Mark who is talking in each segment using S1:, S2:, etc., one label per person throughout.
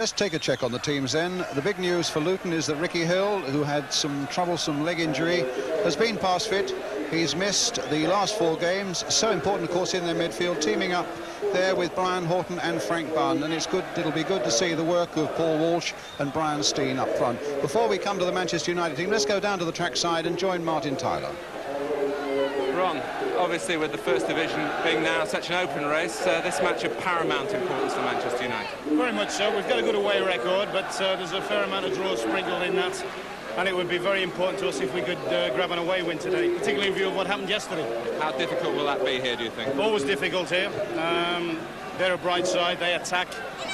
S1: Let's take a check on the teams then. The big news for Luton is that Ricky Hill, who had some troublesome leg injury, has been past fit. He's missed the last 4 games. So important, of course, in their midfield, teaming up there with Brian Horton and Frank Bunn. And it'll be good to see the work of Paul Walsh and Brian Steen up front. Before we come to the Manchester United team, let's go down to the trackside and join Martin Tyler.
S2: Ron, obviously with the First Division being now such an open race, this match of paramount importance for Manchester United.
S3: Very much so. We've got a good away record, but there's a fair amount of draws sprinkled in that, and it would be very important to us if we could grab an away win today, particularly in view of what happened yesterday. How difficult will that be here, do you think? Always difficult here. They're a bright side, they attack,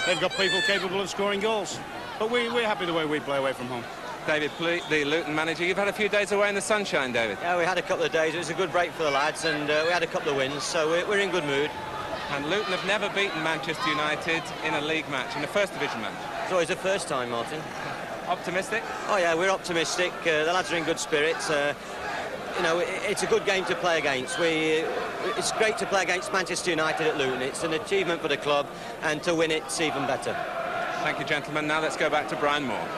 S3: they've got people capable of scoring goals. But we're happy the way we play away from home.
S2: David Pleat, the Luton manager, you've had a few days away in the sunshine, David.
S4: Yeah, we had a couple of days. It was a good break for the lads, and we had a couple of wins, so we're in good mood.
S2: And Luton have never beaten Manchester United in a league match, in a First Division match.
S4: It's always the first time, Martin.
S2: Optimistic?
S4: Oh yeah, we're optimistic. The lads are in good spirits. You know, it's a good game to play against. It's great to play against Manchester United at Luton. It's an achievement for the club, and to win it's even better.
S2: Thank you, gentlemen. Now let's go back to Brian Moore.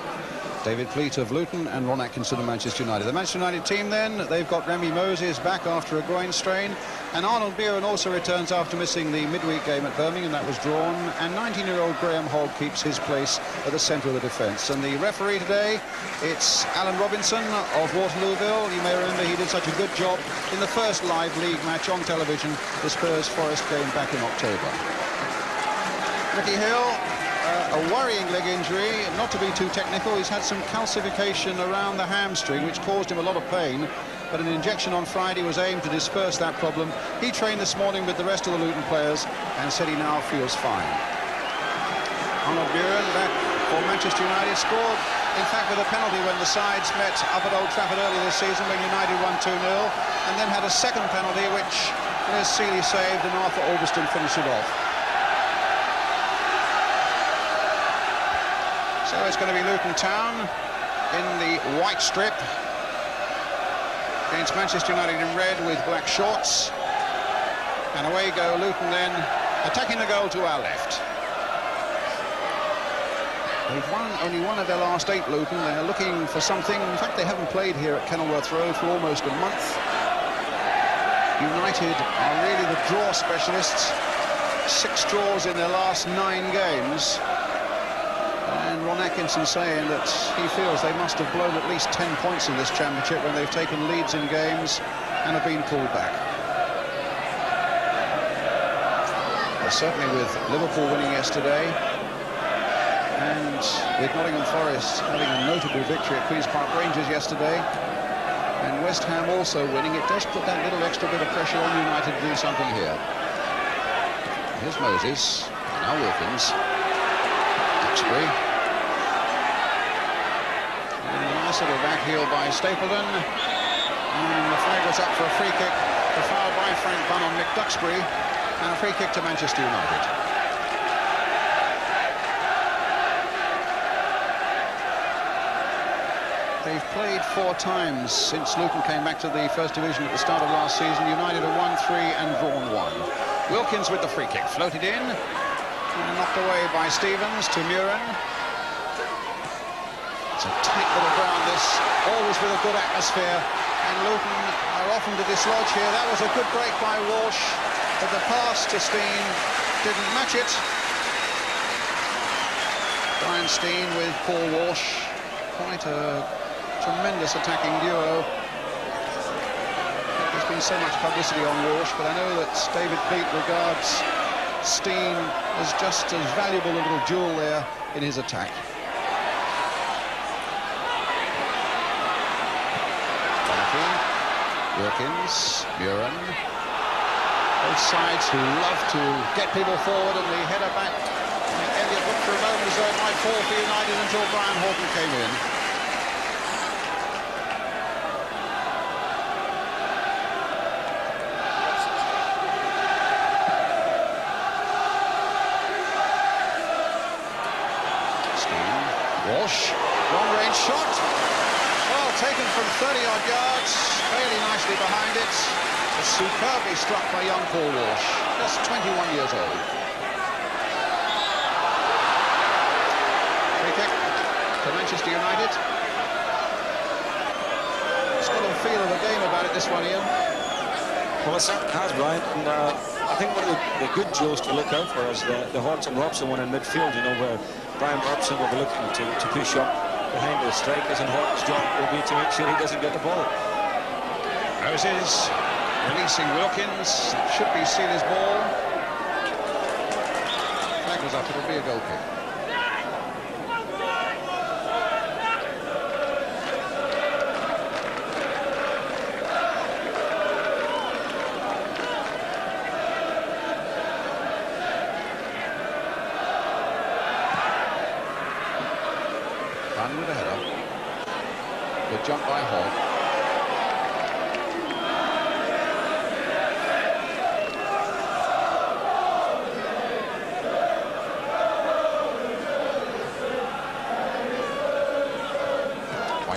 S1: David Pleat of Luton and Ron Atkinson of Manchester United. The Manchester United team then, they've got Remy Moses back after a groin strain, and Arnold BRYAN also returns after missing the midweek game at Birmingham. That was drawn, and 19-year-old Graham Hogg keeps his place at the centre of the defence. And the referee today, it's Alan Robinson of Waterlooville. You may remember he did such a good job in the first live league match on television, the Spurs-Forest game back in October. Ricky Hill, a worrying leg injury, not to be too technical. He's had some calcification around the hamstring, which caused him a lot of pain, but an injection on Friday was aimed to disperse that problem. He trained this morning with the rest of the Luton players and said he now feels fine. Arnold BRYAN back for Manchester United, scored in fact with a penalty when the sides met up at Old Trafford earlier this season when United won 2-0, and then had a second penalty which Les Seeley saved and Arthur Albiston finished it off. So it's going to be Luton Town in the white strip against Manchester United in red with black shorts. And away go Luton then, attacking the goal to our left. They've won only one of their last 8, Luton. They're looking for something. In fact, they haven't played here at Kenilworth Road for almost a month. United are really the draw specialists. 6 draws in their last 9 games. And Ron Atkinson saying that he feels they must have blown at least 10 points in this championship when they've taken leads in games and have been pulled back. Certainly with Liverpool winning yesterday, and with Nottingham Forest having a notable victory at Queen's Park Rangers yesterday, and West Ham also winning, it does put that little extra bit of pressure on United to do something here. Here's Moses, and now Wilkins. Duxbury. And a nice little back heel by Stapleton. And the flag was up for a free kick. The foul by Frank Bunn on Mick Duxbury. And a free kick to Manchester United. They've played 4 times since Luton came back to the First Division at the start of last season. United have won 3 and drawn 1. Wilkins with the free kick, floated in. And knocked away by Stevens to Muren. It's a tight little ground, this, always with a good atmosphere. And Luton are often to dislodge here. That was a good break by Walsh, but the pass to Steen didn't match it. Brian Steen with Paul Walsh. Quite a tremendous attacking duo. There's been so much publicity on Walsh, but I know that David Pleat regards Steen as just as valuable a little jewel there in his attack. Wilkins, Muren. Both sides who love to get people forward, and the header back. Elliott looked for a moment as though it might fall for United until Brian Horton came in. Walsh, long-range shot, well taken from 30-odd yards, fairly nicely behind it. It's superbly struck by young Paul Walsh, just 21 years old. Manchester United. It's got a feel of the game about it, this one, Ian.
S5: Well, it certainly has, Brian. And I think one of the good duels to look out for is the Horton Robson one in midfield, you know, where Brian Robson will be looking to push up behind the strikers, and Horton's job will be to make sure he doesn't get the ball.
S1: Moses releasing Wilkins. That should be Seeley's ball. Flag was up, it'll be a goal kick. Run with a header. Good jump by Hall.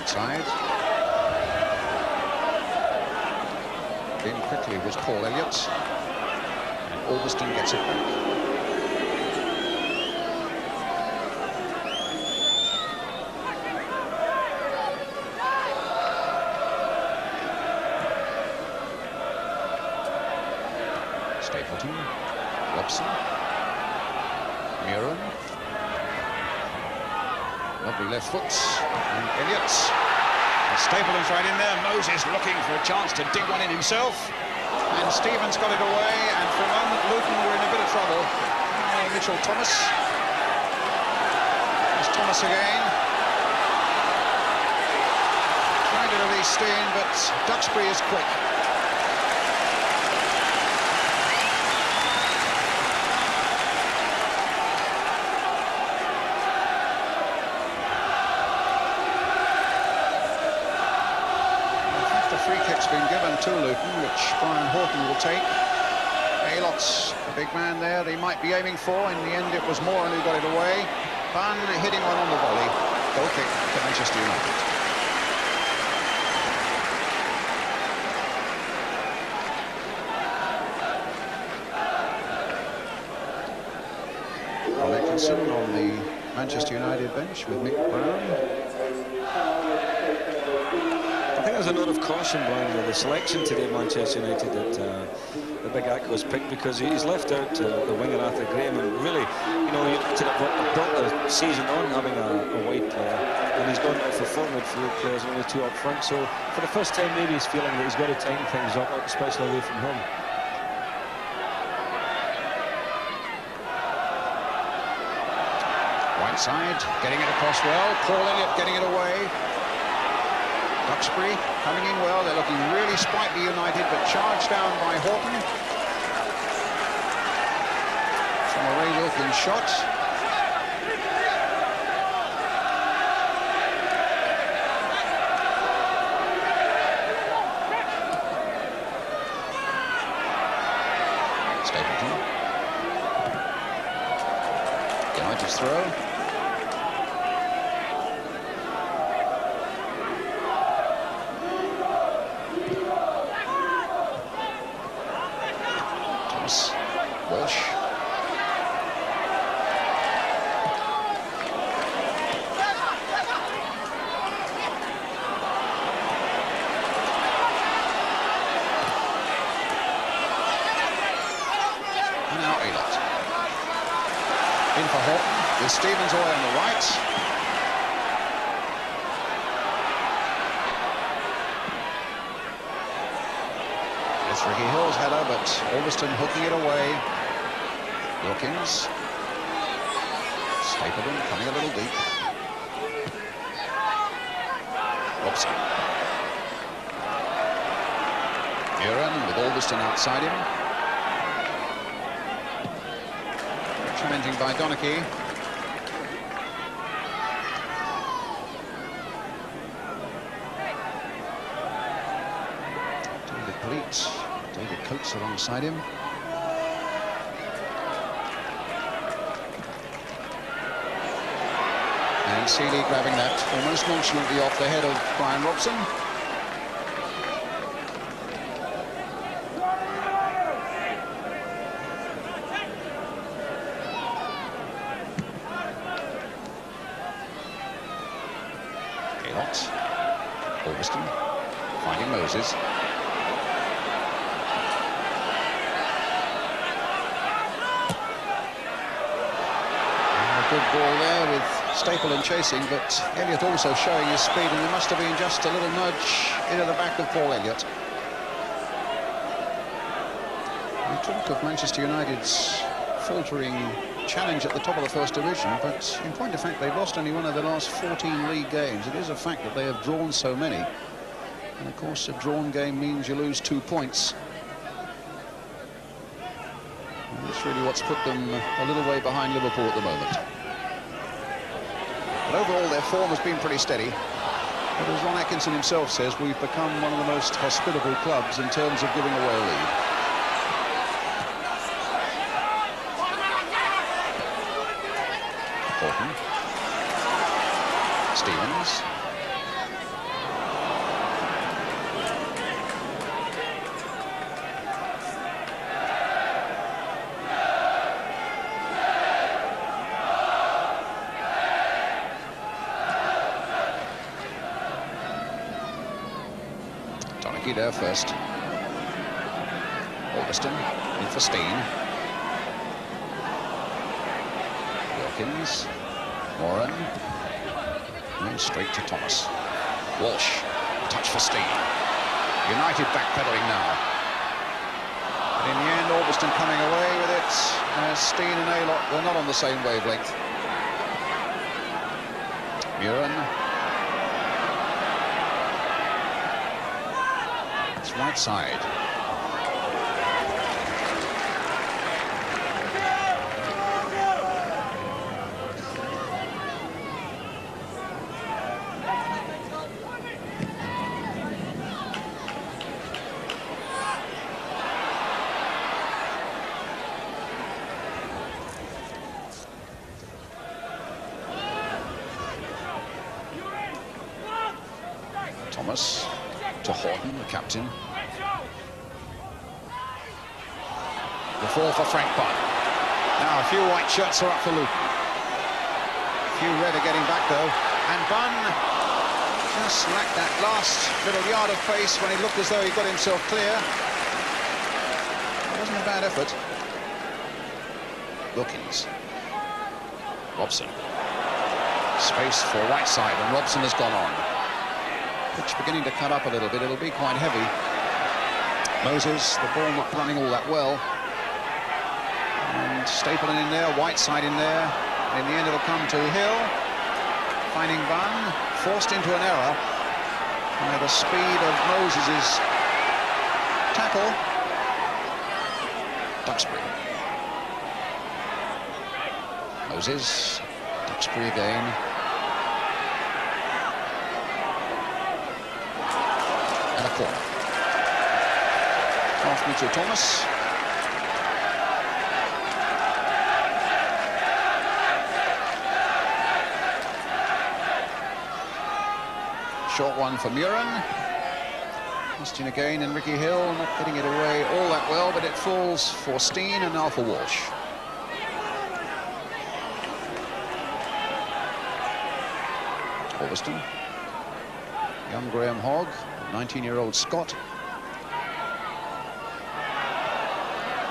S1: Side. In quickly was Paul Elliott, and Albiston gets it back. Stapleton, Robson, Muren. Lovely left foot, and Elliott. Stapleton's right in there. Moses looking for a chance to dig one in himself. And Stevens got it away, and for a moment Luton were in a bit of trouble. Mitchell Thomas. There's Thomas again. Trying to release Steen, but Duxbury is quick. Been given to Luton, which Brian Horton will take. Aylot's the big man there they might be aiming for. In the end, it was Moran who got it away. Bunn hitting one on the volley. Goal kick to Manchester United. Ron Atkinson on the Manchester United bench with Mick Brown.
S5: I think there's a note of caution, Brian, with the selection today at Manchester United that the big Acco was picked, because he's left out the winger Arthur Graham, and really, you know, you looked at what built the season on having a wide player, and he's gone out for 4 midfield players and only 2 up front. So for the first time, maybe he's feeling that he's got to tighten things up, especially away from home.
S1: Right side, getting it across well. Paul Elliott getting it away. Duxbury coming in well. They're looking really sprightly, United, but charged down by Horton. From a Ray Wilkins shot. Stapleton. United's throw. Walsh. Now Aylott. In for Horton with Stevens away on the right. It's Ricky Hill's header, but Albiston hooking it away. Wilkins. Stapleton coming a little deep. Robson. Muren with Albiston outside him. Challenging by Donachie. David Pleat. David Coates alongside him. And Seeley grabbing that almost nonchalantly off the head of Brian Robson. Elot. Augustin finding Moses. Good ball there with Stapleton chasing, but Elliott also showing his speed, and there must have been just a little nudge into the back of Paul Elliott. We talk of Manchester United's faltering challenge at the top of the First Division, but in point of fact they've lost only one of the last 14 league games. It is a fact that they have drawn so many, and of course a drawn game means you lose 2 points. And that's really what's put them a little way behind Liverpool at the moment. But overall their form has been pretty steady. But as Ron Atkinson himself says, we've become one of the most hospitable clubs in terms of giving away a lead. Horton. Stevens. There first. Augustin in for Steen. Wilkins. Moran. And straight to Thomas. Walsh. Touch for Steen. United backpedaling now. But in the end, Augustin coming away with it as Steen and Elot were not on the same wavelength. Muren. Right side. Thomas to Horton, the captain. The fall for Frank Bunn. Now a few white shirts are up for Luton. A few red are getting back though. And Bunn just lacked that last little yard of pace when he looked as though he got himself clear. It wasn't a bad effort. Wilkins. Robson. Space for Whiteside, and Robson has gone on. Pitch beginning to cut up a little bit. It'll be quite heavy. Moses, the ball not running all that well. And Stapleton in there, Whiteside in there. And in the end it'll come to Hill. Finding Bunn, forced into an error by the speed of Moses's tackle. Duxbury. Moses, Duxbury again. And a corner. Off Mitchell Thomas. Short one for Muren. Austin again, and Ricky Hill not getting it away all that well, but it falls for Steen and now for Walsh. Augustin. Young Graham Hogg, 19-year-old Scot.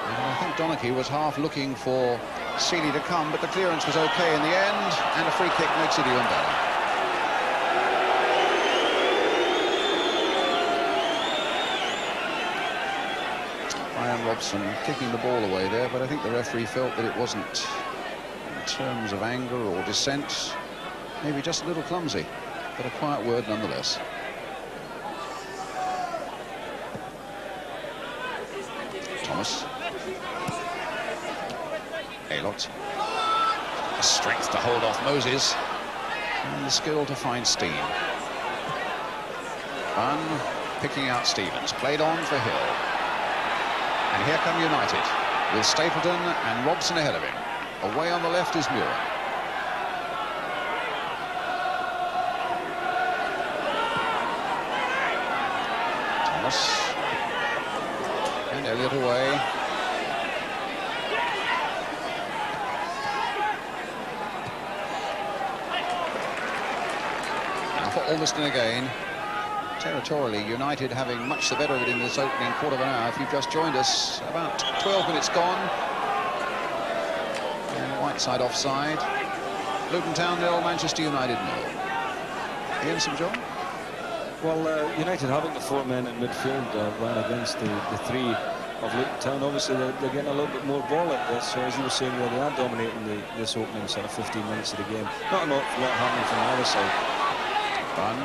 S1: And I think Donachie was half looking for Seeley to come, but the clearance was okay in the end, and a free kick makes it even better. Bryan Robson kicking the ball away there, but I think the referee felt that it wasn't, in terms of anger or dissent, maybe just a little clumsy, but a quiet word nonetheless. Thomas. Elot. The strength to hold off Moses, and the skill to find Steen. Bunn picking out Stevens, played on for Hill. And here come United, with Stapleton and Robson ahead of him. Away on the left is Muir. Thomas. And Elliott away. Now for for Ulverston again. Territorially, United having much the better of it in this opening quarter of an hour. If you've just joined us, about 12 minutes gone. And Whiteside offside. Luton Town 0, Manchester United 0. Ian St John?
S5: Well, United having the 4 men in midfield ran against the 3 of Luton Town. Obviously, they're getting a little bit more ball at this. So, as you were saying, they are dominating this opening sort of 15 minutes of the game. Not an awful lot happening from the other side.
S1: Bunn,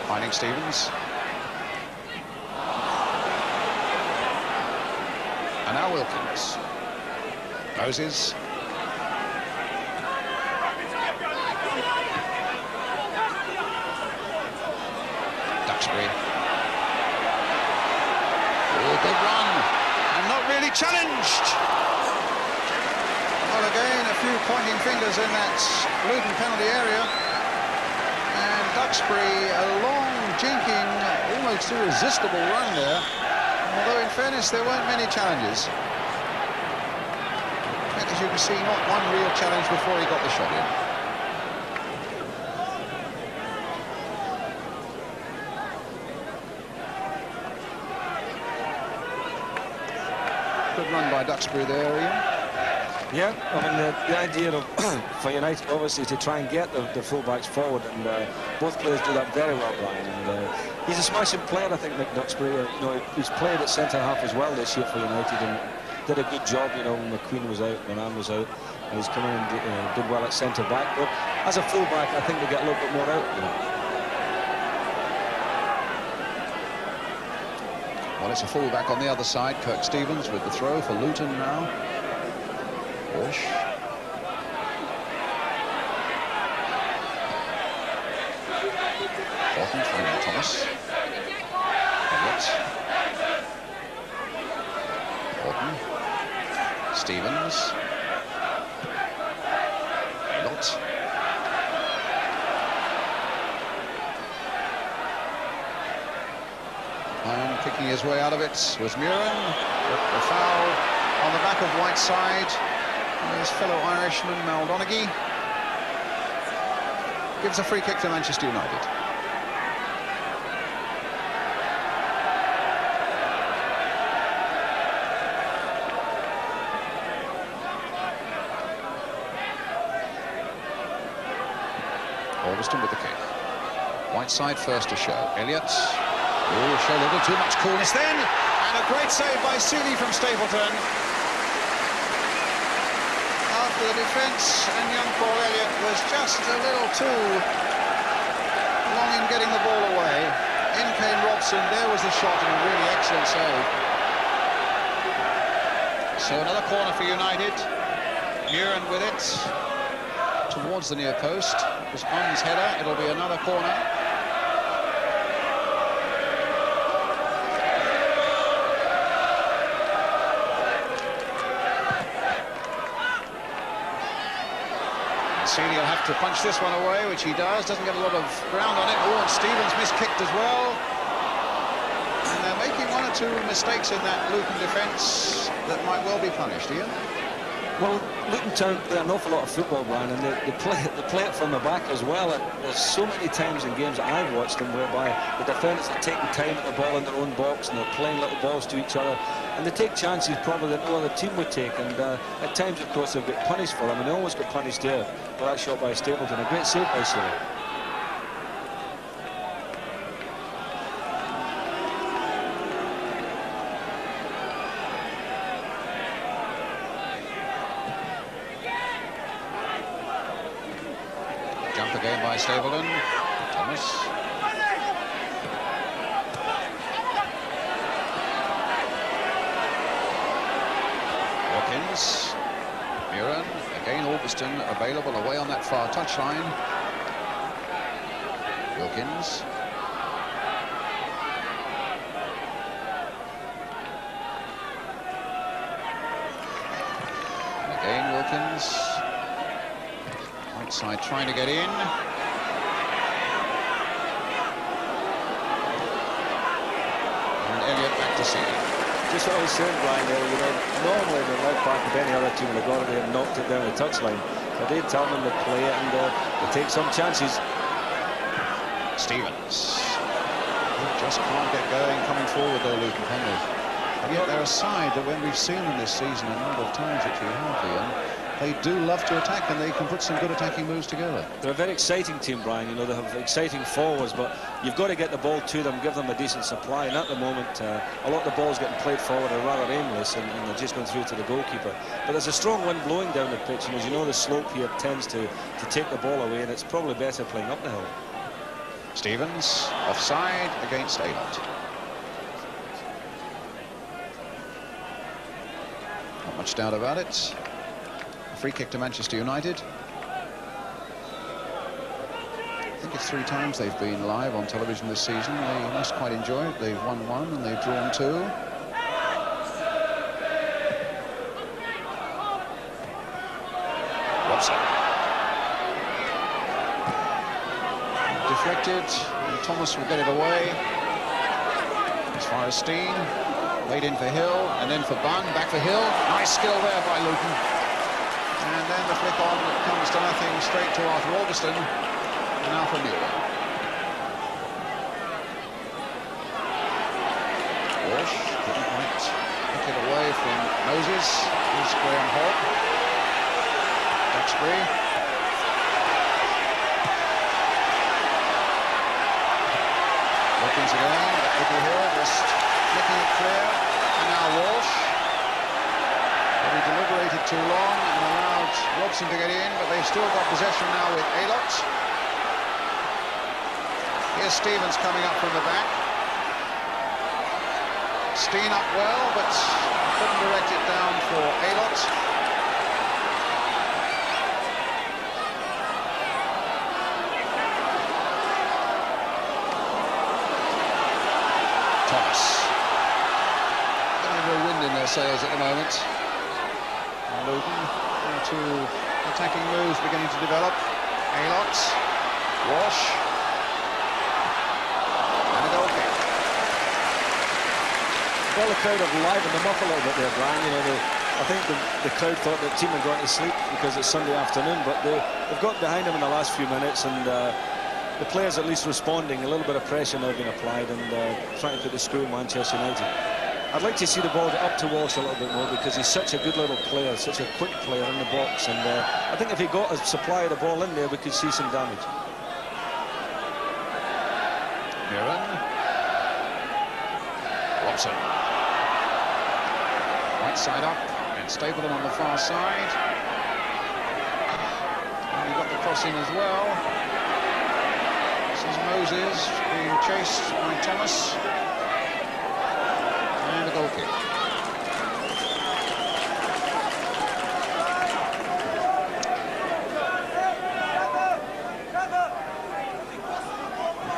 S1: finding Stevens. And now Wilkins. Moses. Duxbury. Oh, good run. And not really challenged. Well, again, a few pointing fingers in that Luton penalty area. And Duxbury, a long, jinking, almost irresistible run there. Although, in fairness, there weren't many challenges. In fact, as you can see, not one real challenge before he got the shot in. Good run by Duxbury there, Ian.
S5: Yeah, I mean, the idea of for United, obviously, to try and get the full-backs forward, and both players do that very well, Brian. And he's a smashing player, I think, Nick Duxbury. You know, he's played at centre-half as well this year for United, and did a good job, you know, when McQueen was out, when Ann was out, and he's come in and did well at centre-back. But as a full-back, I think they get a little bit more out, you know.
S1: Well, it's a full-back on the other side. Kirk Stevens with the throw for Luton now. Walsh. Horton finding Thomas. Elliott. Horton. Stevens. Lott. And kicking his way out of it was Muren. The foul on the back of Whiteside. His fellow Irishman, Maldonaghy, gives a free kick to Manchester United. Ulverston with the kick. Whiteside first to show. Elliott. Oh, show a little too much coolness then. And a great save by Seeley from Stapleton. The defence, and young Paul Elliott was just a little too long in getting the ball away. In came Robson, there was the shot, and a really excellent save. So another corner for United. Muren with it towards the near post. It was Bunn's header. It'll be another corner. He'll have to punch this one away, which he does. Doesn't get a lot of ground on it. Oh, and Stevens miskicked as well. And they're making one or two mistakes in that Luton defence that might well be punished, Ian.
S5: Well, Luton Town play an awful lot of football, Brian, and they play it from the back as well. And there's so many times in games that I've watched them whereby the defenders are taking time at the ball in their own box and they're playing little balls to each other. And they take chances probably that no other team would take. And at times, of course, they've got punished for them. And they always got punished there for that shot by Stapleton. A great save by Seeley.
S1: Jump again by Stapleton. Thomas. Watkins. Muren. Again, Ulverston available away on that far touchline. Wilkins. And again, Wilkins. Outside trying to get in. And Elliott back to Seeley.
S5: Just what I was saying, Brian, there, you know, normally the left back of any other team would have got it and knocked it down the touchline. But they tell them to play it and they take some chances.
S1: Stevens. They just can't get going coming forward though, Luton, can they? And yet they're a side that when we've seen them this season a number of times, which we have, Ian, they do love to attack, and they can put some good attacking moves together.
S5: They're a very exciting team, Brian. You know, they have exciting forwards, but you've got to get the ball to them, give them a decent supply. And at the moment, a lot of the balls getting played forward are rather aimless, and they're just going through to the goalkeeper. But there's a strong wind blowing down the pitch, and as you know, the slope here tends to take the ball away, and it's probably better playing up the hill.
S1: Stevens offside against Aylott. Not much doubt about it. Free kick to Manchester United. I think it's 3 times they've been live on television this season. They must quite enjoy it. They've won 1 and they've drawn 2. Robson. Deflected. And Thomas will get it away. As far as Steen. Laid in for Hill. And then for Bunn. Back for Hill. Nice skill there by Luton. And then the flick on comes to nothing, straight to Arthur ROBSON, and now for Muir. Walsh couldn't quite pick it away from Moses. Here's Graham Hogg. Duxbury. Watkins again, Little Hill just flicking it clear, and now Walsh. He deliberated too long and allowed ROBSON to get in, but they've still got possession now with Aylott. Here's Stevens coming up from the back. Steen up well, but couldn't direct it down for Aylott. Thomas. Getting a bit of wind in their sails at the moment. Luton, 2 attacking moves beginning to develop. Aylott, Walsh, and a goal kick.
S5: Well, the crowd have livened them up a little bit there, Brian. You know, I think the crowd thought the team had gone to sleep because it's Sunday afternoon, but they've got behind them in the last few minutes, and the players at least responding. A little bit of pressure now being applied, and trying to put the screw in Manchester United. I'd like to see the ball get up to Walsh a little bit more because he's such a good little player, such a quick player in the box, and I think if he got a supply of the ball in there, we could see some damage.
S1: Mirren. Robson. Right side up, and Stapleton on the far side. And he got the cross in as well. This is Moses being chased by Thomas. And a goal kick.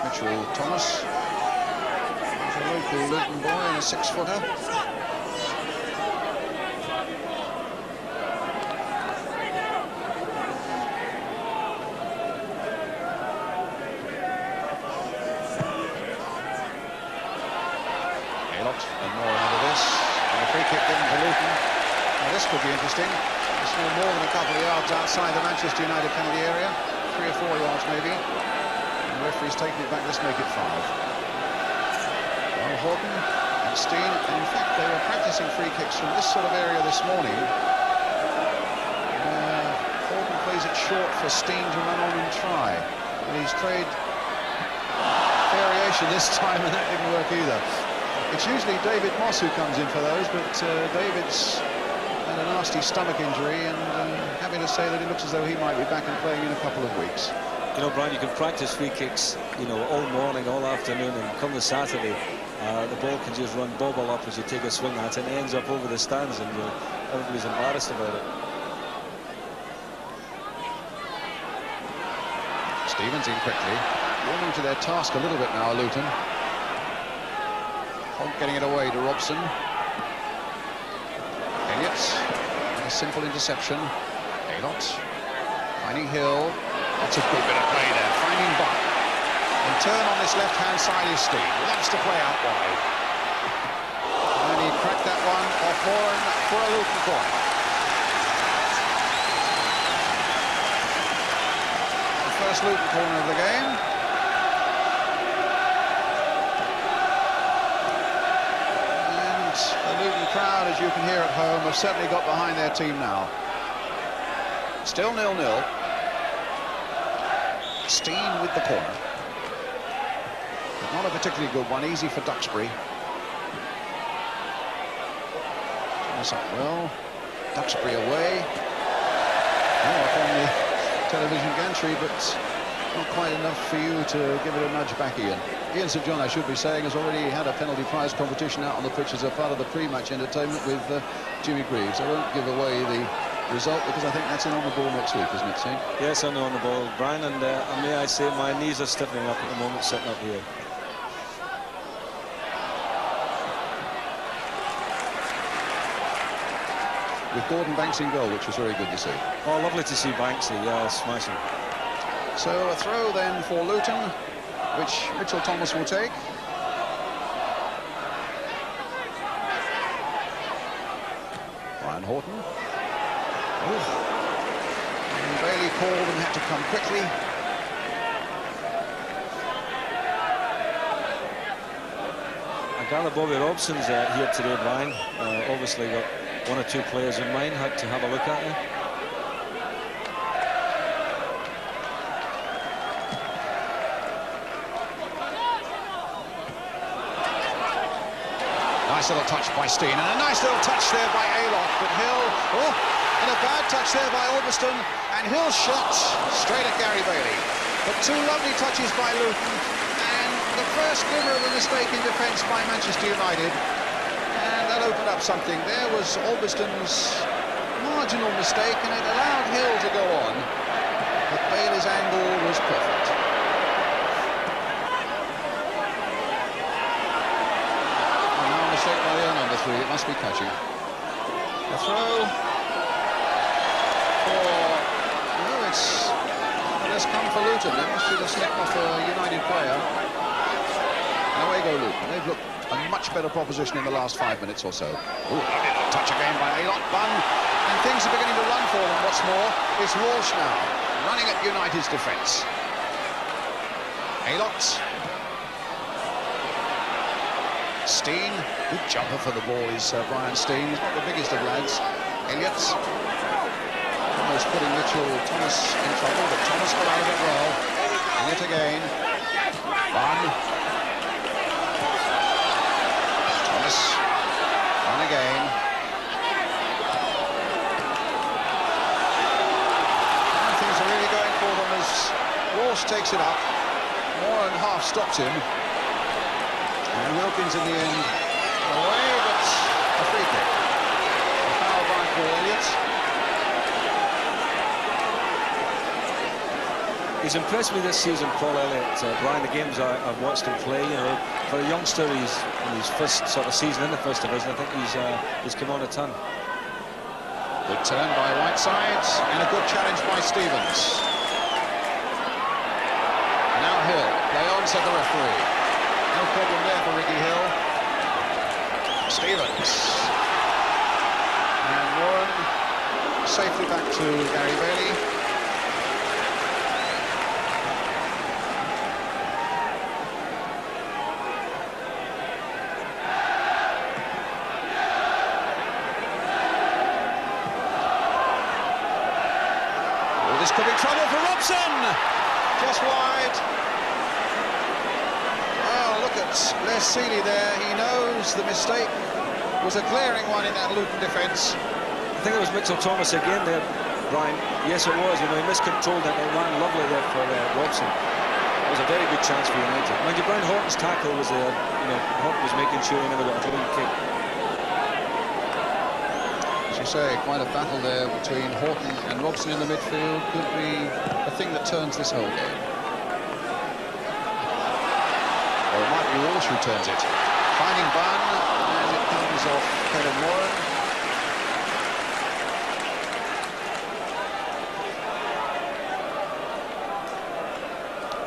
S1: Mitchell Thomas. He's a local Luton boy and a 6-footer. And more out of this. And a free kick given to Luton. Now this could be interesting. It's no more than a couple of yards outside the Manchester United penalty area. 3 or 4 yards maybe. And the referee's taking it back. Let's make it 5. Well, Horton and Steen. And in fact, they were practicing free kicks from this sort of area this morning. Horton plays it short for Steen to run on and try. And he's tried variation this time, and that didn't work either. It's usually David Moss who comes in for those, but David's had a nasty stomach injury, and happy to say that it looks as though he might be back and playing in a couple of weeks.
S5: You know, Brian, you can practice free kicks, you know, all morning, all afternoon, and come the Saturday, the ball can just run bobble up as you take a swing at it, and it ends up over the stands, and everybody's embarrassed about it.
S1: Stevens in quickly, warming to their task a little bit now, Luton. Getting it away to ROBSON. Elliott, a simple interception. Aylott, finding Hill. That's a good bit of play there, finding Bunn. And turn on this left-hand side is Steve. Loves to play out wide. And he cracked that one off Moran for a Luton corner. The first Luton corner of the game. as you can hear at home, have certainly got behind their team now. Still 0-0. Steen with the corner. But not a particularly good one, easy for Duxbury. Thomas up well. Duxbury away. Oh, up on the television gantry, but not quite enough for you to give it a nudge back, Ian. Ian St John, I should be saying, has already had a penalty prize competition out on the pitch as a part of the pre-match entertainment with Jimmy Greaves. I won't give away the result because I think that's in on the ball next week, isn't it, Steve?
S5: Yes, I know on the ball, Brian, and may I say my knees are stiffening up at the moment sitting up here.
S1: With Gordon Banks in goal, which was very good to see.
S5: Oh, lovely to see Banksy, yeah, smashing.
S1: So a throw then for Luton, which Mitchell Thomas will take. Brian Horton. And Bailey called and had to come quickly.
S5: I gather Bobby Robson's here today, Brian. Obviously got one or two players in mind, had to have a look at it.
S1: Nice little touch by Steen, and a nice little touch there by Aylock, but Hill, and a bad touch there by Albiston, and Hill's shot straight at Gary Bailey. But two lovely touches by Luton, and the first glimmer of a mistake in defence by Manchester United, and that opened up something. There was Albiston's marginal mistake, and it allowed Hill to go on, but Bailey's angle was perfect. Mistake by the number 3, it must be catching. A throw for... No, it has come for Luton. It must be the slip off a United player. And away go Luton. They've looked a much better proposition in the last 5 minutes or so. Ooh, lovely little touch again by Aylock. Bun, and things are beginning to run for them. What's more, it's Walsh now, running at United's defence. Aylock. Steen, good jumper for the ball is Brian Steen. He's not the biggest of lads. Elliott, almost putting Mitchell Thomas in trouble, but Thomas got out of it well. Elliott again. Bunn. Thomas. Bunn again. And things are really going for them as Walsh takes it up. Moore and half stops him. And Wilkins in the end away, but a free kick. A foul by Paul Elliott.
S5: He's impressed me this season, Paul Elliott. Brian, the games I've watched him play, you know, for a youngster, he's in his first sort of season in the first division. I think he's come on a ton.
S1: Good turn by Whiteside, and a good challenge by Stevens. Now Hill, play on, said the referee. No problem there for Ricky Hill. Stevens. And Warren safely back to Gary Bailey. Oh, this could be trouble for Robson. Just wide. Les Seeley there, he knows the mistake was a glaring one in that Luton defence.
S5: I think it was Mitchell Thomas again there, Brian. Yes, it was. You know, he miscontrolled it. It ran lovely there for Robson. It was a very good chance for United. Mind you, Brian Horton's tackle was there. You know, Horton was making sure he never got a clean kick.
S1: As you say, quite a battle there between Horton and Robson in the midfield. Could be a thing that turns this whole game. Or it might be Walsh who turns it. Finding Bunn, and it comes off Kevin Warren.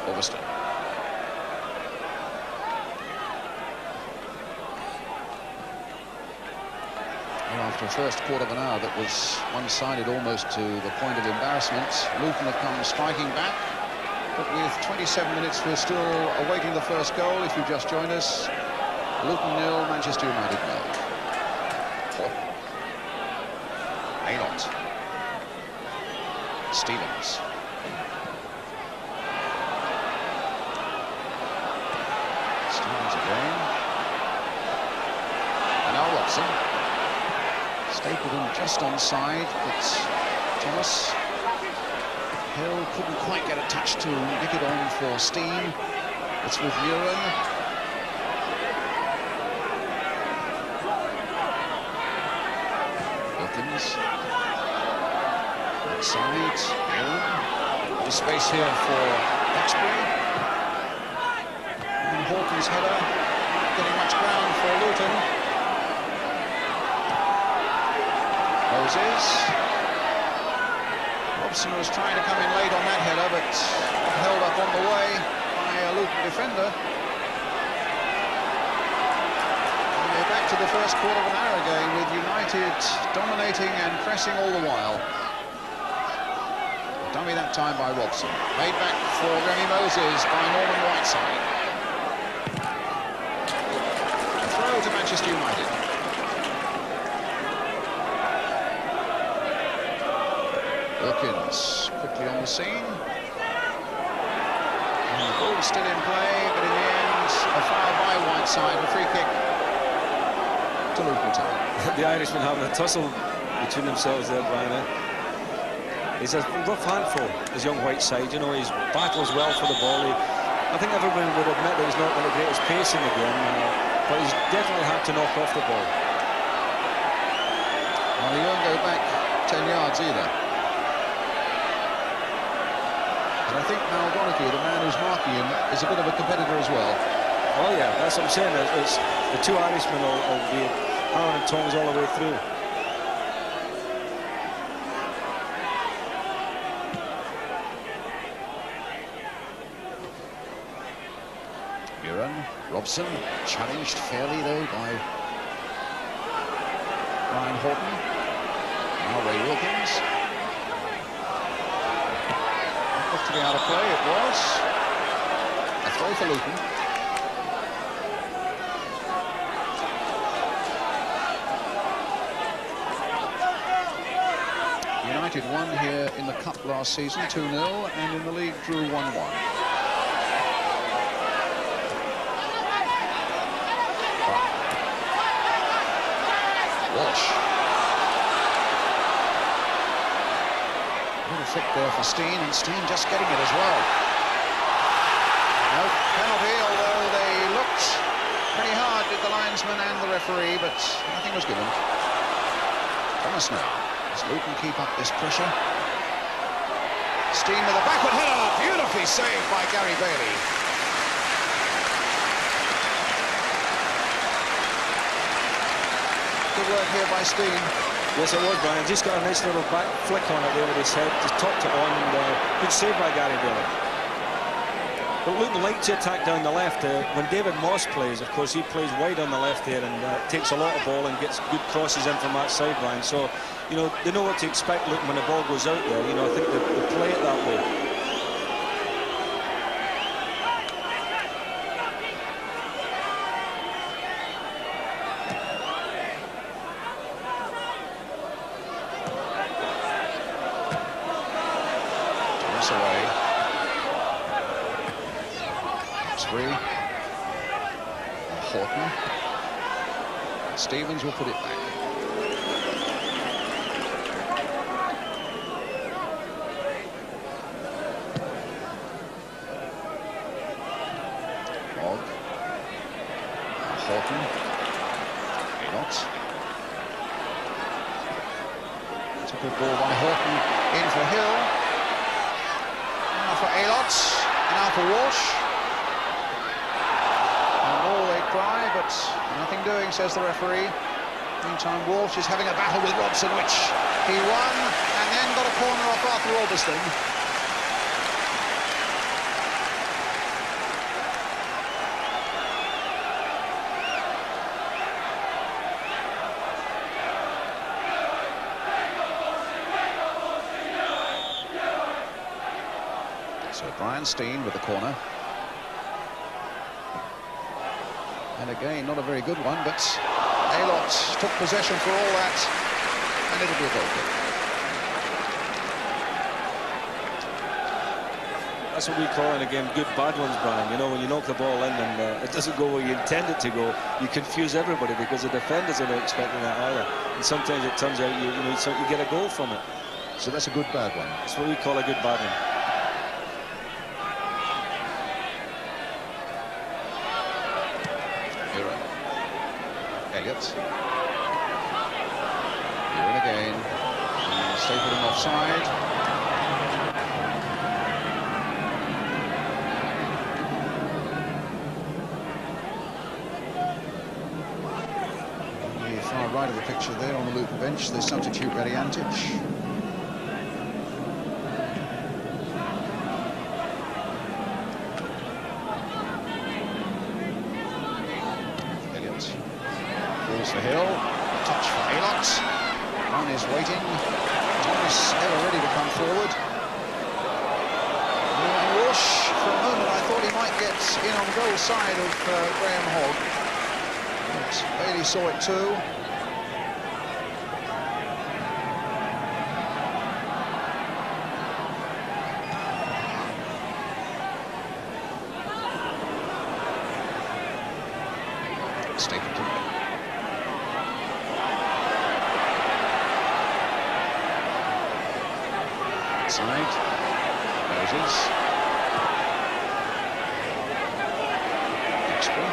S1: Albiston. Well, after a first quarter of an hour that was one-sided almost to the point of embarrassment, Luton have come striking back. But with 27 minutes, we're still awaiting the first goal. If you've just joined us, Luton 0, Manchester United 0. Aylott. Stevens. Stevens again. And now Robson. Stapleton just onside, but Thomas. Hill couldn't quite get a touch to nick it on for Steen. It's with Muren. Wilkins. Outside. Muren. Bit of space here for Duxbury. And Hawkins' header. Not getting much ground for Luton. Moses. Robson was trying to come in late on that header, but held up on the way by a Luton defender. And we're back to the first quarter of an hour game with United dominating and pressing all the while. Dummy that time by Robson. Made back for Remy Moses by Norman Whiteside. A throw to Manchester United. Wilkins quickly on the scene. And the ball's still in play, but in the end, a foul by Whiteside, a free kick to Luton Town.
S5: The Irishmen having a tussle between themselves there, Brian. He's a rough handful, this young Whiteside. You know, he battles well for the ball. I think everyone would admit that he's not got the greatest pace in the game, but he's definitely had to knock off the ball.
S1: Well, he won't go back 10 yards either. I think now Donachie, the man who's marking him, is a bit of a competitor as well.
S5: Oh yeah, that's what I'm saying. It's the two Irishmen will be hammer and tongs all the way through.
S1: Muren, Robson, challenged fairly though by Brian Horton. Now Ray Wilkins. To be out of play, it was a throw for Luton. United won here in the Cup last season 2-0 and in the league drew 1-1. Walsh. Flick there for Steen, and Steen just getting it as well. No penalty, although they looked pretty hard, did the linesman and the referee, but nothing was given. Thomas now. Does Luton keep up this pressure? Steen with a backward header, beautifully saved by Gary Bailey. Good work here by Steen.
S5: Yes, it was, Brian. Just got a nice little back flick on it there with his head. Just topped it on, and good save by Gary Bailey. But Luton like to attack down the left. When David Moss plays, of course, he plays wide on the left there and takes a lot of ball and gets good crosses in from that side, Brian. So, you know, they know what to expect, Luton, when the ball goes out there. You know, I think they play it that way.
S1: Away. Duxbury. Horton. Stevens will put it back. Hogg. Horton. Aylott. It's a good ball by Horton in for Hill. For Aylott, now for Walsh. And all they cry, but nothing doing, says the referee. Meantime, Walsh is having a battle with Robson, which he won, and then got a corner off Arthur Robertson. So Brian Steen with the corner. And again, not a very good one, but Aylott took possession for all that. and it'll be a goal kick.
S5: That's what we call in a game good bad ones, Brian. You know, when you knock the ball in and it doesn't go where you intend it to go, you confuse everybody because the defenders are not expecting that either. And sometimes it turns out you get a goal from it.
S1: So that's a good bad one.
S5: That's what we call a good bad one.
S1: Hero. Elliott. Here and again. And Stapleton offside. Right of the picture there on the Luton bench, the substitute BRYAN. Elliott falls for Hill, touch for Elliott. One is waiting. Thomas ever ready to come forward. Walsh, for a moment I thought he might get in on goal side of Graham Hogg. But Bailey saw it too. Stapleton. Side. Moses. Extra.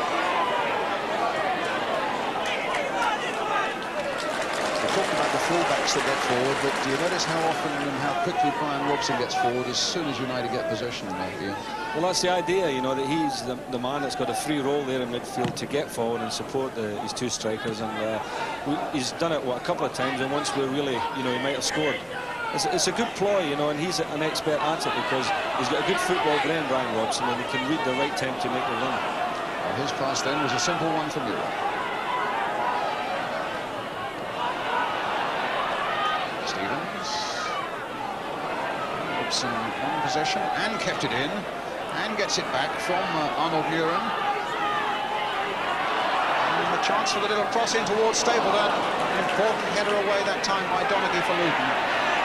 S1: We're talking about the fullbacks that get forward, but do you notice how often and how quickly BRYAN ROBSON gets forward as soon as United get possession, Ian?
S5: Well, that's the idea, you know, that he's the man that's got a free role there in midfield to get forward and support his two strikers, and he's done it, a couple of times, and once we're really, you know, he might have scored. It's a good ploy, you know, and he's an expert at it because he's got a good football brain, BRYAN ROBSON, and he can read the right time to make the run.
S1: Well, his pass then was a simple one from Luton. Stevens. ROBSON on possession and kept it in. And gets it back from Arnold Buran. And a chance for the little cross in towards Stapleton. An important header away that time by Donaghy for Luton.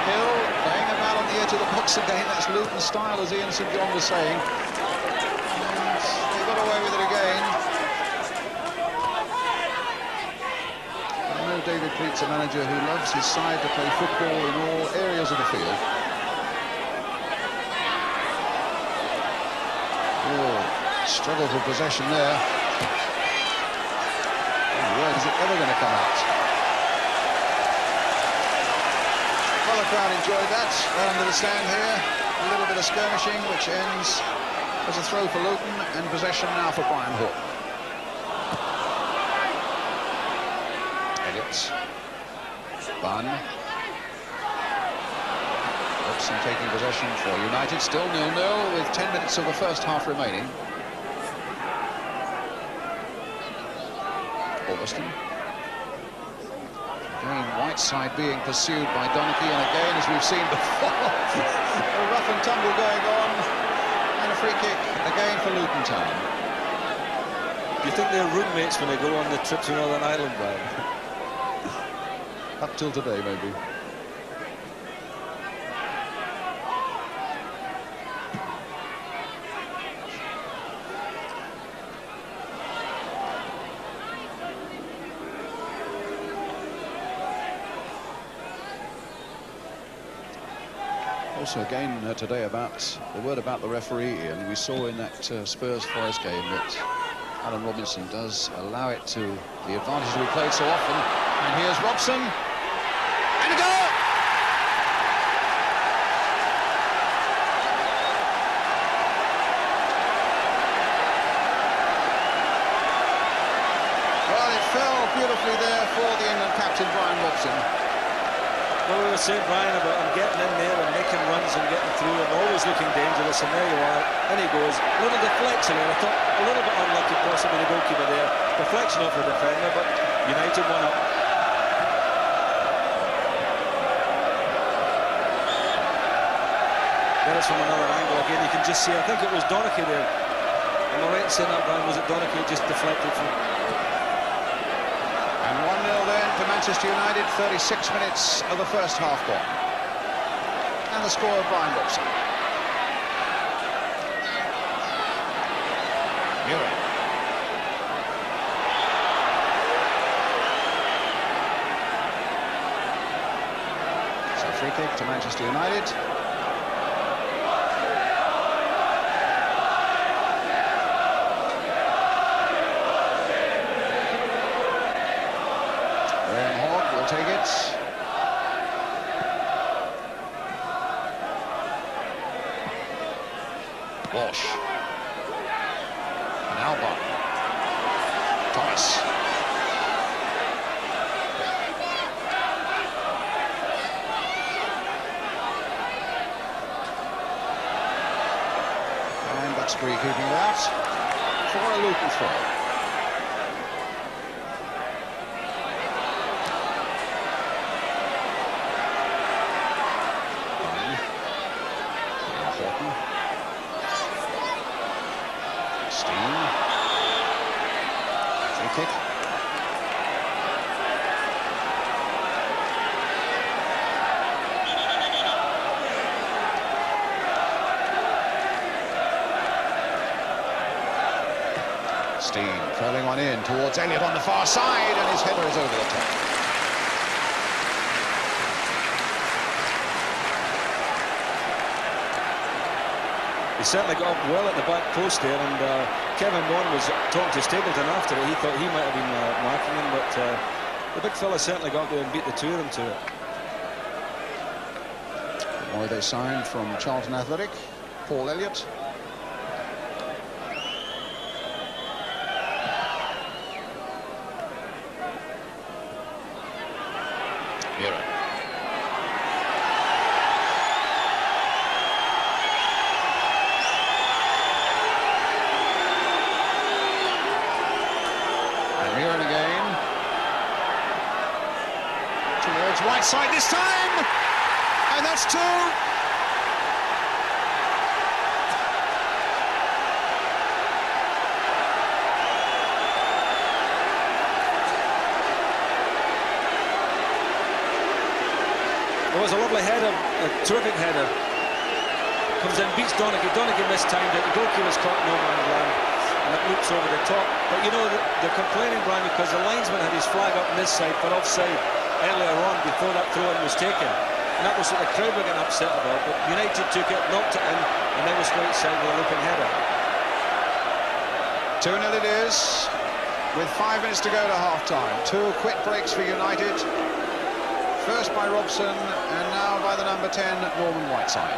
S1: Hill playing about on the edge of the box again. That's Luton style, as Ian St John was saying. And they got away with it again. I know David Pleat's a manager who loves his side to play football in all areas of the field. Struggle for possession there. Where is it ever going to come out? Well, the crowd enjoyed that. Right under the stand here. A little bit of skirmishing, which ends as a throw for Luton, and possession now for BRYAN Hogg. Elliott. Bunn. ROBSON taking possession for United. Still 0-0 with 10 minutes of the first half remaining. Again, Whiteside being pursued by Donaghy, and again, as we've seen before, a rough and tumble going on, and a free kick again for Luton Town.
S5: Do you think they're roommates when they go on the trip to Northern Ireland, Brian?
S1: Up till today, maybe. Also again today about the word about the referee, and we saw in that Spurs Forest game that Alan Robinson does allow it to the advantage that we played so often. And here's Robson, and a goal! Well, it fell beautifully there for the England captain BRYAN ROBSON.
S5: Well, we were saying, Brian, about him getting in there and making runs and getting through and always looking dangerous, and there you are, and he goes. A little deflection, and I thought a little bit unlucky possibly the goalkeeper there. Deflection off the defender, but United won up. There it's from another angle again. You can just see, I think it was Donaghy there. Am I right in saying that, Brian? Was it Donaghy just deflected from?
S1: And 1-0 then to Manchester Manchester United, 36 minutes of the first half gone. And the score of BRYAN ROBSON. BRYAN. So free kick to Manchester United. Will take it. Walsh. Now by Thomas. And Duxbury keeping it out for a Luton throw. Kick. Steen curling one in towards Elliott on the far side, and his header is over the top.
S5: He certainly got up well at the back post there, and Kevin Vaughan was talking to Stapleton after it. He thought he might have been marking him, but the big fella certainly got there and beat the two of them to it.
S1: The boy they signed from Charlton Athletic, Paul Elliott. BRYAN. BRYAN again. Towards right side this time. And that's two.
S5: It was a lovely header, a terrific header. Comes in, beats Donaghy. Donaghy mistimed it. The goalkeeper's caught no man's land. And it loops over the top. But you know, they're complaining, Brian, because the linesman had his flag up on this side for offside earlier on before that throw-in was taken. And that was what the crowd were getting upset about. But United took it, knocked it in, and then was right side with a looping header.
S1: 2-0 it is, with 5 minutes to go to half-time. Two quick breaks for United. First by Robson, and now by the number 10, Norman Whiteside.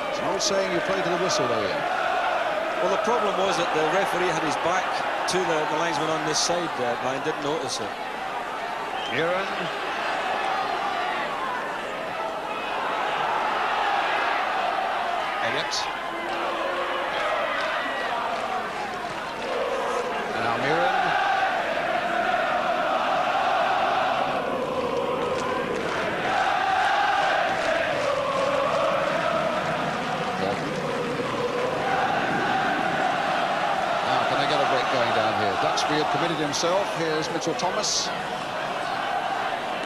S1: It's an old saying, you play to the whistle, though, Ian.
S5: Well, the problem was that the referee had his back to the linesman on this side, Brian didn't notice it.
S1: BRYAN. Elliott. And now BRYAN. Now, can they get a break going down here? Duxbury had committed himself. Here's Mitchell Thomas.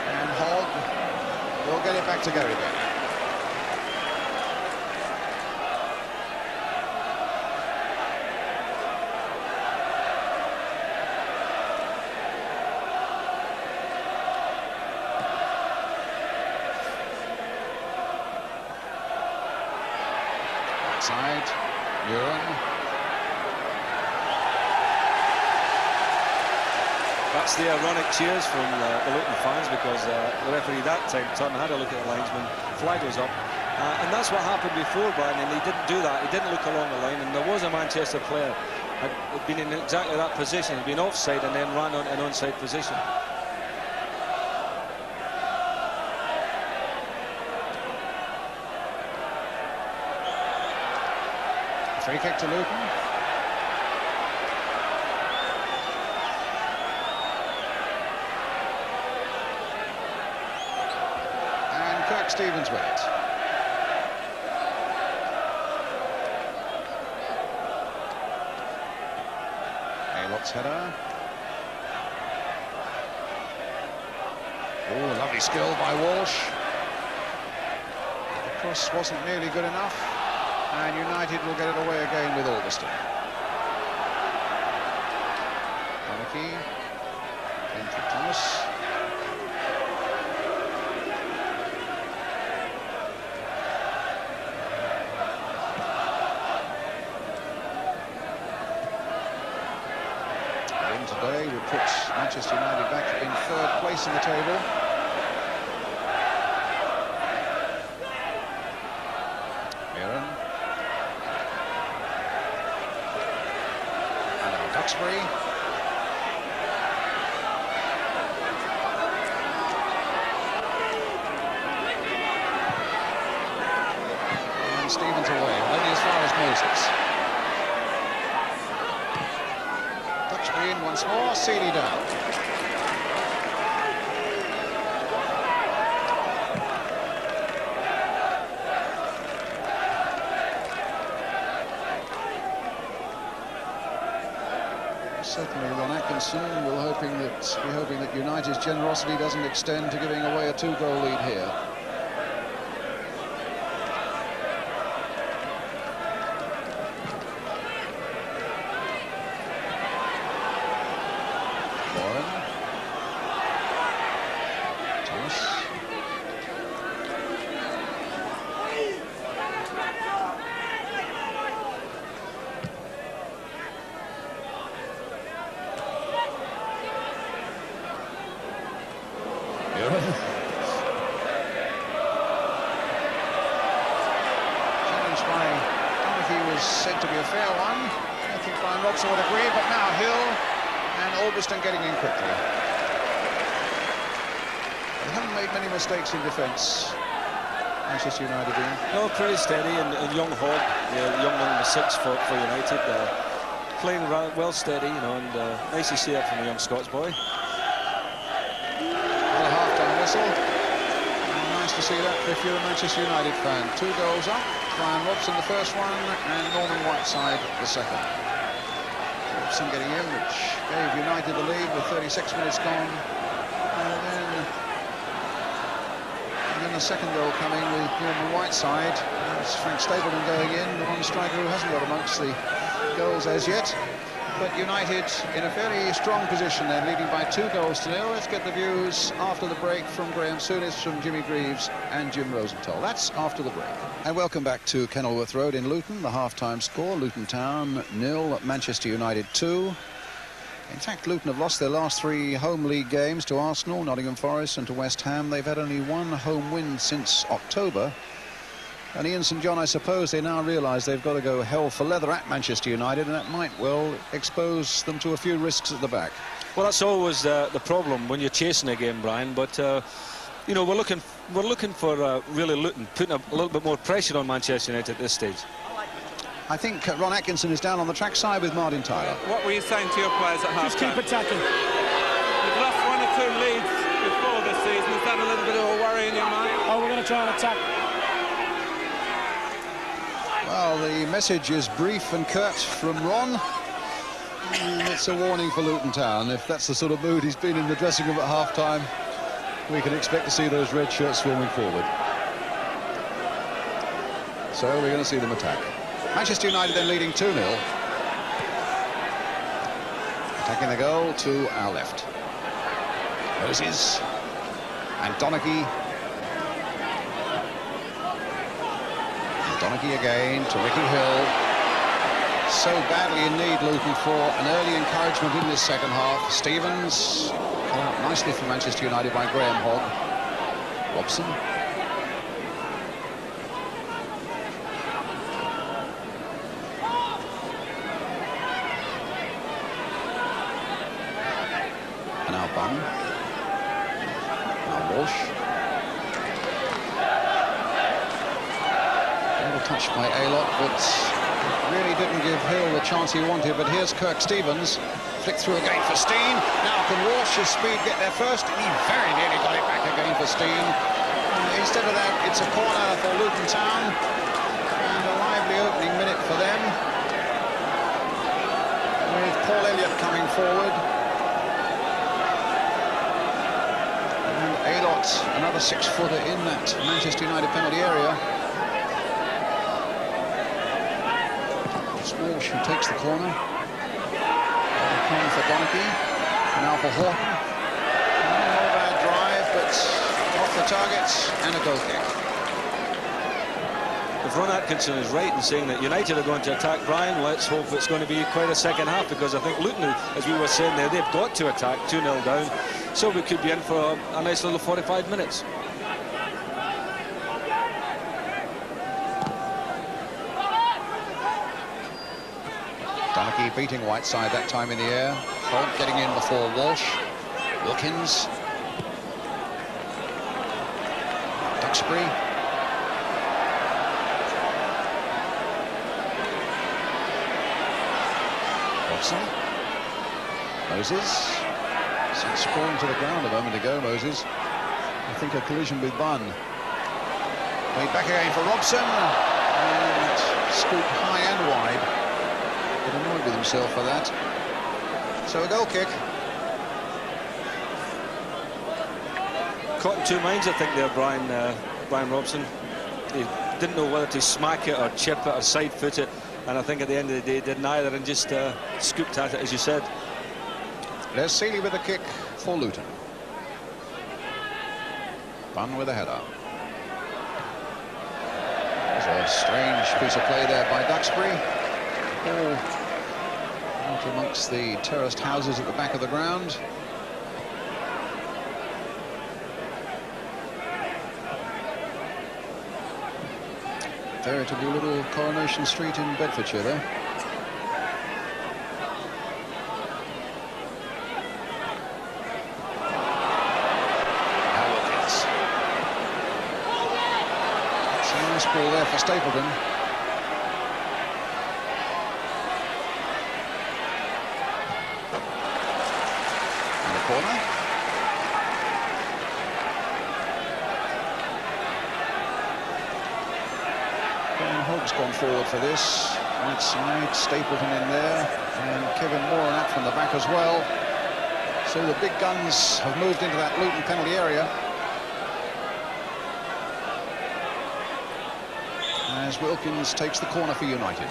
S1: And Hogg will get it back to Gary again. Outside, BRYAN.
S5: That's the ironic cheers from the Luton fans, because the referee that time turned and had a look at the linesman, flag was up, and that's what happened before, Brian, and he didn't do that. He didn't look along the line, and there was a Manchester player had been in exactly that position, had been offside and then ran on an onside position.
S1: Free kick to Luton. And Kirk Stevens with it. Look Elliot's header. Oh, lovely skill by Walsh. The cross wasn't nearly good enough, and United will get it away again with Albiston. Donachie, in for Thomas. Today would put Manchester United back in third place in the table. Mirren. And now Duxbury. And Stevens away, only as far as Moses. In once more, Seeley down. Certainly Ron Atkinson will be hoping that United's generosity doesn't extend to giving away a 2-goal lead here. Challenge by Donachie was said to be a fair one. I think ROBSON would agree, but now Hill and Albiston getting in quickly. They haven't made many mistakes in defence, Manchester United in.
S5: No, pretty steady, and young Hogg, young number 6 for United, playing well steady, you know, and nice to see that from a young Scots boy.
S1: A half-time whistle. And nice to see that if you're a Manchester United fan. 2 goals up. Bryan Robson the first one, and Norman Whiteside the second. Robson getting in, which gave United the lead with 36 minutes gone. And then the second goal coming with Norman Whiteside. It's Frank Stapleton going in, the one striker who hasn't got amongst the goals as yet. But United in a fairly strong position then, leading by 2-0. Let's get the views after the break from Graham Souness, from Jimmy Greaves and Jim Rosenthal. That's after the break. And welcome back to Kenilworth Road in Luton. The half-time score, Luton Town 0, Manchester United 2. In fact, Luton have lost their last 3 home league games to Arsenal, Nottingham Forest and to West Ham. They've had only 1 home win since October. And Ian St John, I suppose they now realise they've got to go hell for leather at Manchester United, and that might well expose them to a few risks at the back.
S5: Well, that's always the problem when you're chasing a game, Brian. But you know, we're looking for really Luton putting a little bit more pressure on Manchester United at this stage.
S1: I think Ron Atkinson is down on the track side with Martin Tyler.
S2: What were you saying to your players at half-time?
S3: Just keep attacking.
S2: You've lost 1 or 2 leads before this season. Is that a little bit of a worry in your mind?
S3: Oh, we're going to try and attack.
S1: Well, the message is brief and curt from Ron. It's a warning for Luton Town. If that's the sort of mood he's been in the dressing room at half-time, we can expect to see those red shirts swarming forward. So we're going to see them attack. Manchester United then leading 2-0. Attacking the goal to our left. Moses and Donachie. Donachie again to Ricky Hill. So badly in need, Luton, for an early encouragement in this second half. Stevens, nicely for Manchester United by Graham Hogg. Robson. And now Bunn. Now Walsh. Touched by Alot, but really didn't give Hill the chance he wanted. But here's Kirk Stevens, flicked through again for Steen. Now can Walsh's speed get there first? He very nearly got it back again for Steen. Instead of that, it's a corner for Luton Town, and a lively opening minute for them, with Paul Elliott coming forward. And Aylott, another 6-footer in that Manchester United penalty area. It's Walsh who takes the corner. Corner for Donachie. Now for Horton. Not a bad drive, but off the target and a goal kick.
S5: If Ron Atkinson is right in saying that United are going to attack BRYAN, let's hope it's going to be quite a second half, because I think Luton, as we were saying there, they've got to attack 2-0 down, so we could be in for a nice little 45 minutes.
S1: Donachie beating Whiteside that time in the air. Holt getting in before Walsh. Wilkins. Duxbury. Robson. Moses. Sent sprawling to the ground a moment ago, Moses. I think a collision with Bunn. Made back again for Robson. And scooped high and wide. Bit annoyed with himself for that. So a goal kick.
S5: Caught in two minds, I think, there, Brian Robson. He didn't know whether to smack it or chip it or side-foot it, and I think at the end of the day did neither and just scooped at it, as you said.
S1: Les Seeley with a kick for Luton. Bunn with a header. There's a strange piece of play there by Duxbury. Ball out amongst the terraced houses at the back of the ground. Veritable little Coronation Street in Bedfordshire there. Now Wilkins. It's a nice ball there for Stapleton. And a corner. Hogg's gone forward for this. Right side, Stapleton in there, and Kevin Moran from the back as well. So the big guns have moved into that Luton penalty area. As Wilkins takes the corner for United.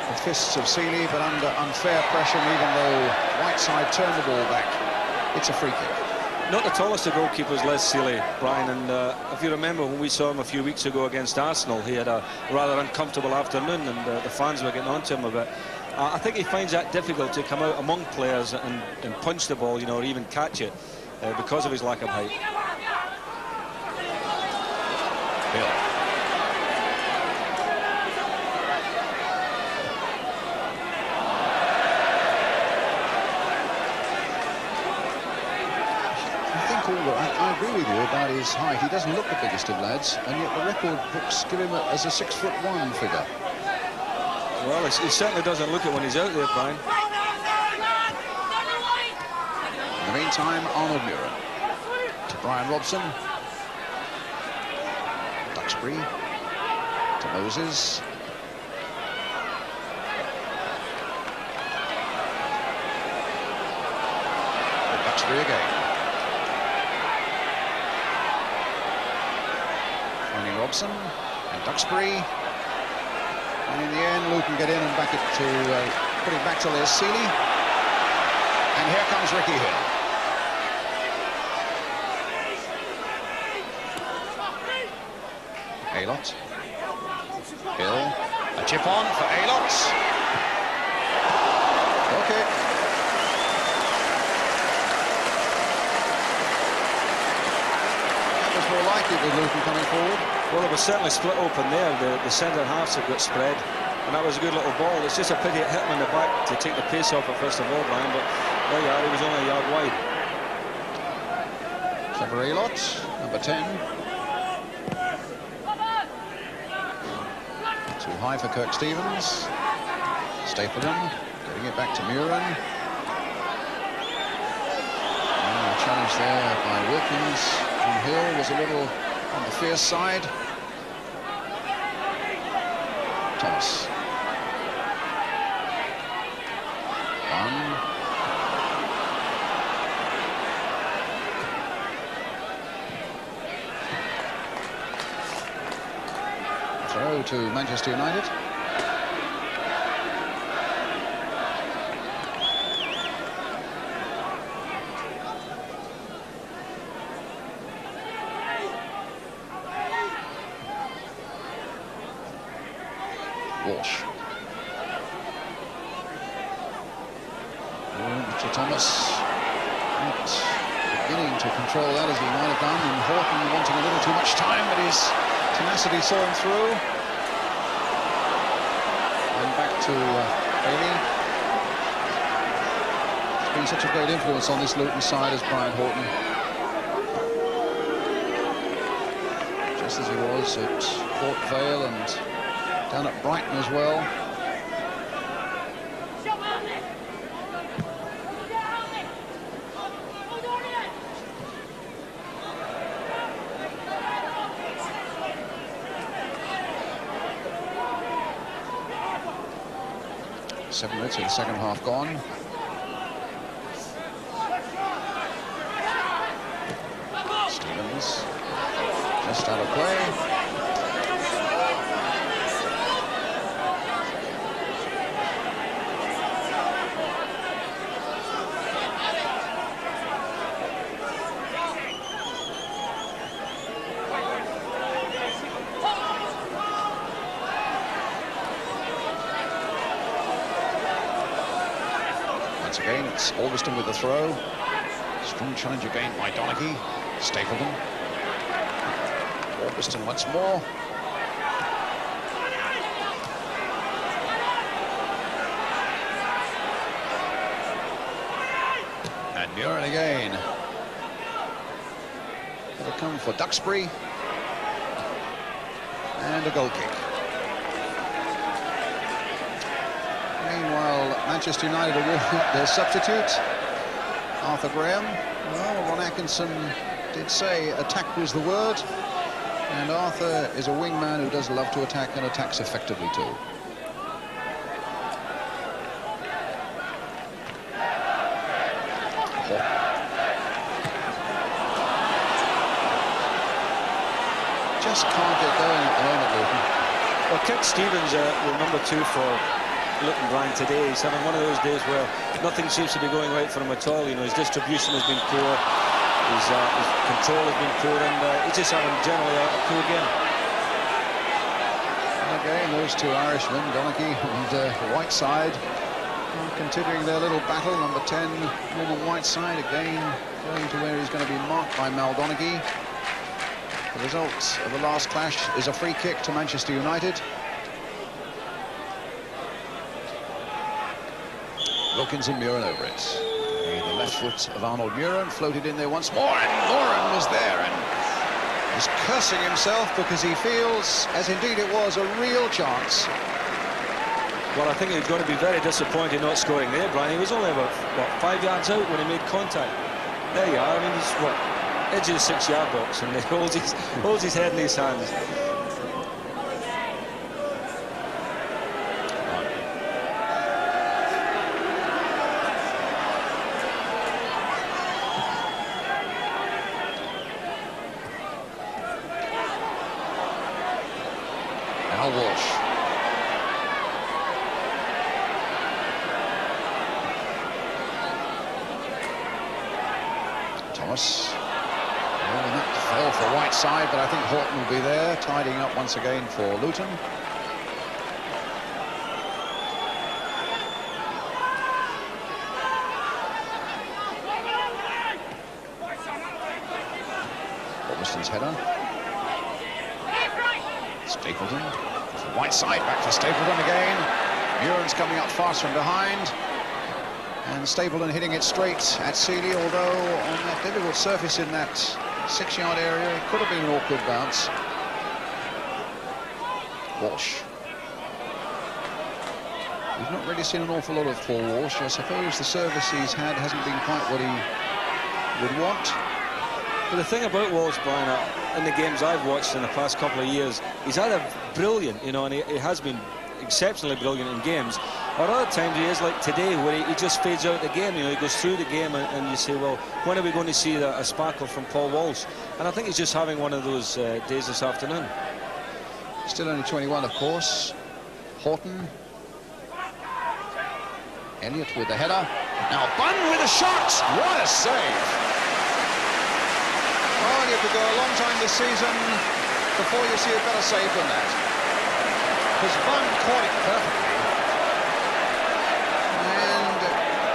S1: The fists of Seeley, but under unfair pressure, even though Whiteside turned the ball back. It's a free kick.
S5: Not the tallest of goalkeepers, Les Seeley, Brian, and if you remember when we saw him a few weeks ago against Arsenal, he had a rather uncomfortable afternoon, and the fans were getting on to him a bit. I think he finds that difficult to come out among players and punch the ball, you know, or even catch it, because of his lack of height.
S1: Bill. I agree with you about his height. He doesn't look the biggest of lads, and yet the record books give him as a 6'1" figure.
S5: Well, he certainly doesn't look it when he's out there, Brian.
S1: In the meantime, Arnold Muren to Brian Robson. Duxbury to Moses. And Duxbury again. Robson and Duxbury, and in the end Luton get in and back it to put it back to Les Seeley, and here comes Ricky Hill. Aylott. Hill, a chip on for Aylott. Goal kick. That was more likely with Luton coming forward.
S5: Well, it was certainly split open there. The centre halves have got spread, and that was a good little ball. It's just a pity it hit him in the back to take the pace off it first of all, Brian, but there you are, he was only a yard wide.
S1: Trevor Aylott, number 10. Too high for Kirk Stevens. Stapleton getting it back to Muren. A challenge there by Wilkins. And Hill was a little on the fierce side. Thomas. One. Throw to Manchester United. Walsh. Richard Thomas not beginning to control that as he might have done, and Horton wanting a little too much time, but his tenacity saw him through. And back to Bailey. He's been such a great influence on this Luton side as Brian Horton. Just as he was at Port Vale and down at Brighton as well. Seven minutes of the second half gone. Stevens just out of play. Again, it's Alverston with the throw. Strong challenge again by Donaghy. Stapleton. Alverston once more. And Murin again. It'll come for Duxbury. And a goal kick. Meanwhile, Manchester United are warming up their substitute, Arthur Graham. Well, Ron Atkinson did say attack was the word, and Arthur is a wingman who does love to attack and attacks effectively too. Just can't get going at the moment, Luton.
S5: Well, Kit Stevens will #2 for Luton, Brian, today. He's having one of those days where nothing seems to be going right for him at all. You know, his distribution has been poor, his control has been poor, and he's just having generally a poor game.
S1: Again, those two Irishmen, Donaghy and Whiteside, continuing their little battle. Number 10, Norman Whiteside, again going to where he's going to be marked by Mal Donaghy. The result of the last clash is a free kick to Manchester United. Wilkins and Murin over it. The left foot of Arnold Murin floated in there once more, and Murin was there and is cursing himself because he feels, as indeed it was, a real chance.
S5: Well, I think he's going to be very disappointed not scoring there, Brian. He was only about, what, 5 yards out when he made contact. There you are. I mean, he's, what, edge of the 6-yard box, and he holds his head in his hands.
S1: Walsh. Thomas. Well, and that fell for Whiteside, but I think Horton will be there, tidying up once again for Luton. Robertson's header. Stapleton. Whiteside back to Stapleton again. Murin's coming up fast from behind. And Stapleton hitting it straight at Seeley, although on that difficult surface in that 6-yard area, it could have been an awkward bounce. Walsh. We've not really seen an awful lot of Paul Walsh. I suppose the service he's had hasn't been quite what he would want.
S5: But the thing about Walsh, Brian, in the games I've watched in the past couple of years, he's either brilliant, you know, and he has been exceptionally brilliant in games. Or other times he is like today, where he just fades out the game. You know, he goes through the game, and you say, well, when are we going to see a sparkle from Paul Walsh? And I think he's just having one of those days this afternoon.
S1: Still only 21, of course. Horton. Elliott with the header. Now Bunn with a shot. What a save. Oh, you could go a long time this season before you see a better save than that. Because Bunn caught it perfectly. And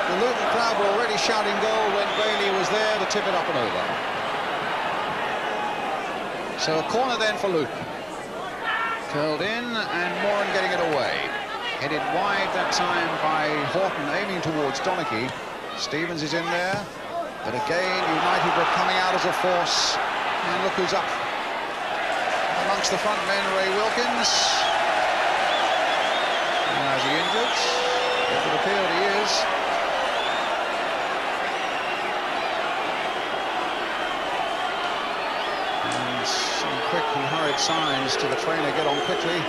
S1: the Luton crowd were already shouting goal when Bailey was there to tip it up and over. So a corner then for Luton. Curled in, and Moran getting it away. Headed wide that time by Horton, aiming towards Donachie. Stevens is in there, but again United were coming out as a force. And look who's up amongst the front men, Ray Wilkins. Now is he injured? It would appear he is. And some quick and hurried signs to the trainer, get on quickly.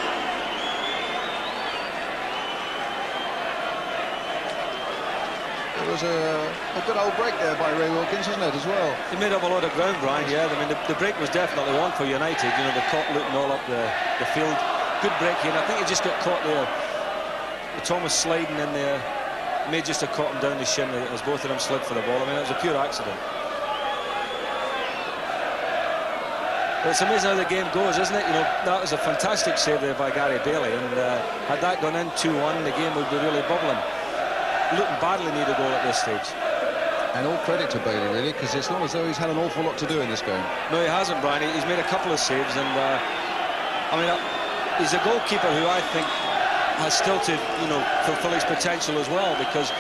S1: It was a good old break there by Ray Wilkins, wasn't it, as well?
S5: He made up a lot of ground, Brian, yeah. I mean, the break was definitely one for United. You know, they caught Luton all up the field. Good break here, and I think he just got caught there. Thomas sliding in there, may just have caught him down the shin as both of them slid for the ball. I mean, it was a pure accident. But it's amazing how the game goes, isn't it? You know, that was a fantastic save there by Gary Bailey, and had that gone in 2-1, the game would be really bubbling. Luton badly need a goal at this stage.
S1: And all credit to Bailey, really, because it's not as though he's had an awful lot to do in this game.
S5: No, he hasn't, Brian. He's made a couple of saves, and I mean, he's a goalkeeper who I think has still to, you know, fulfill his potential as well, because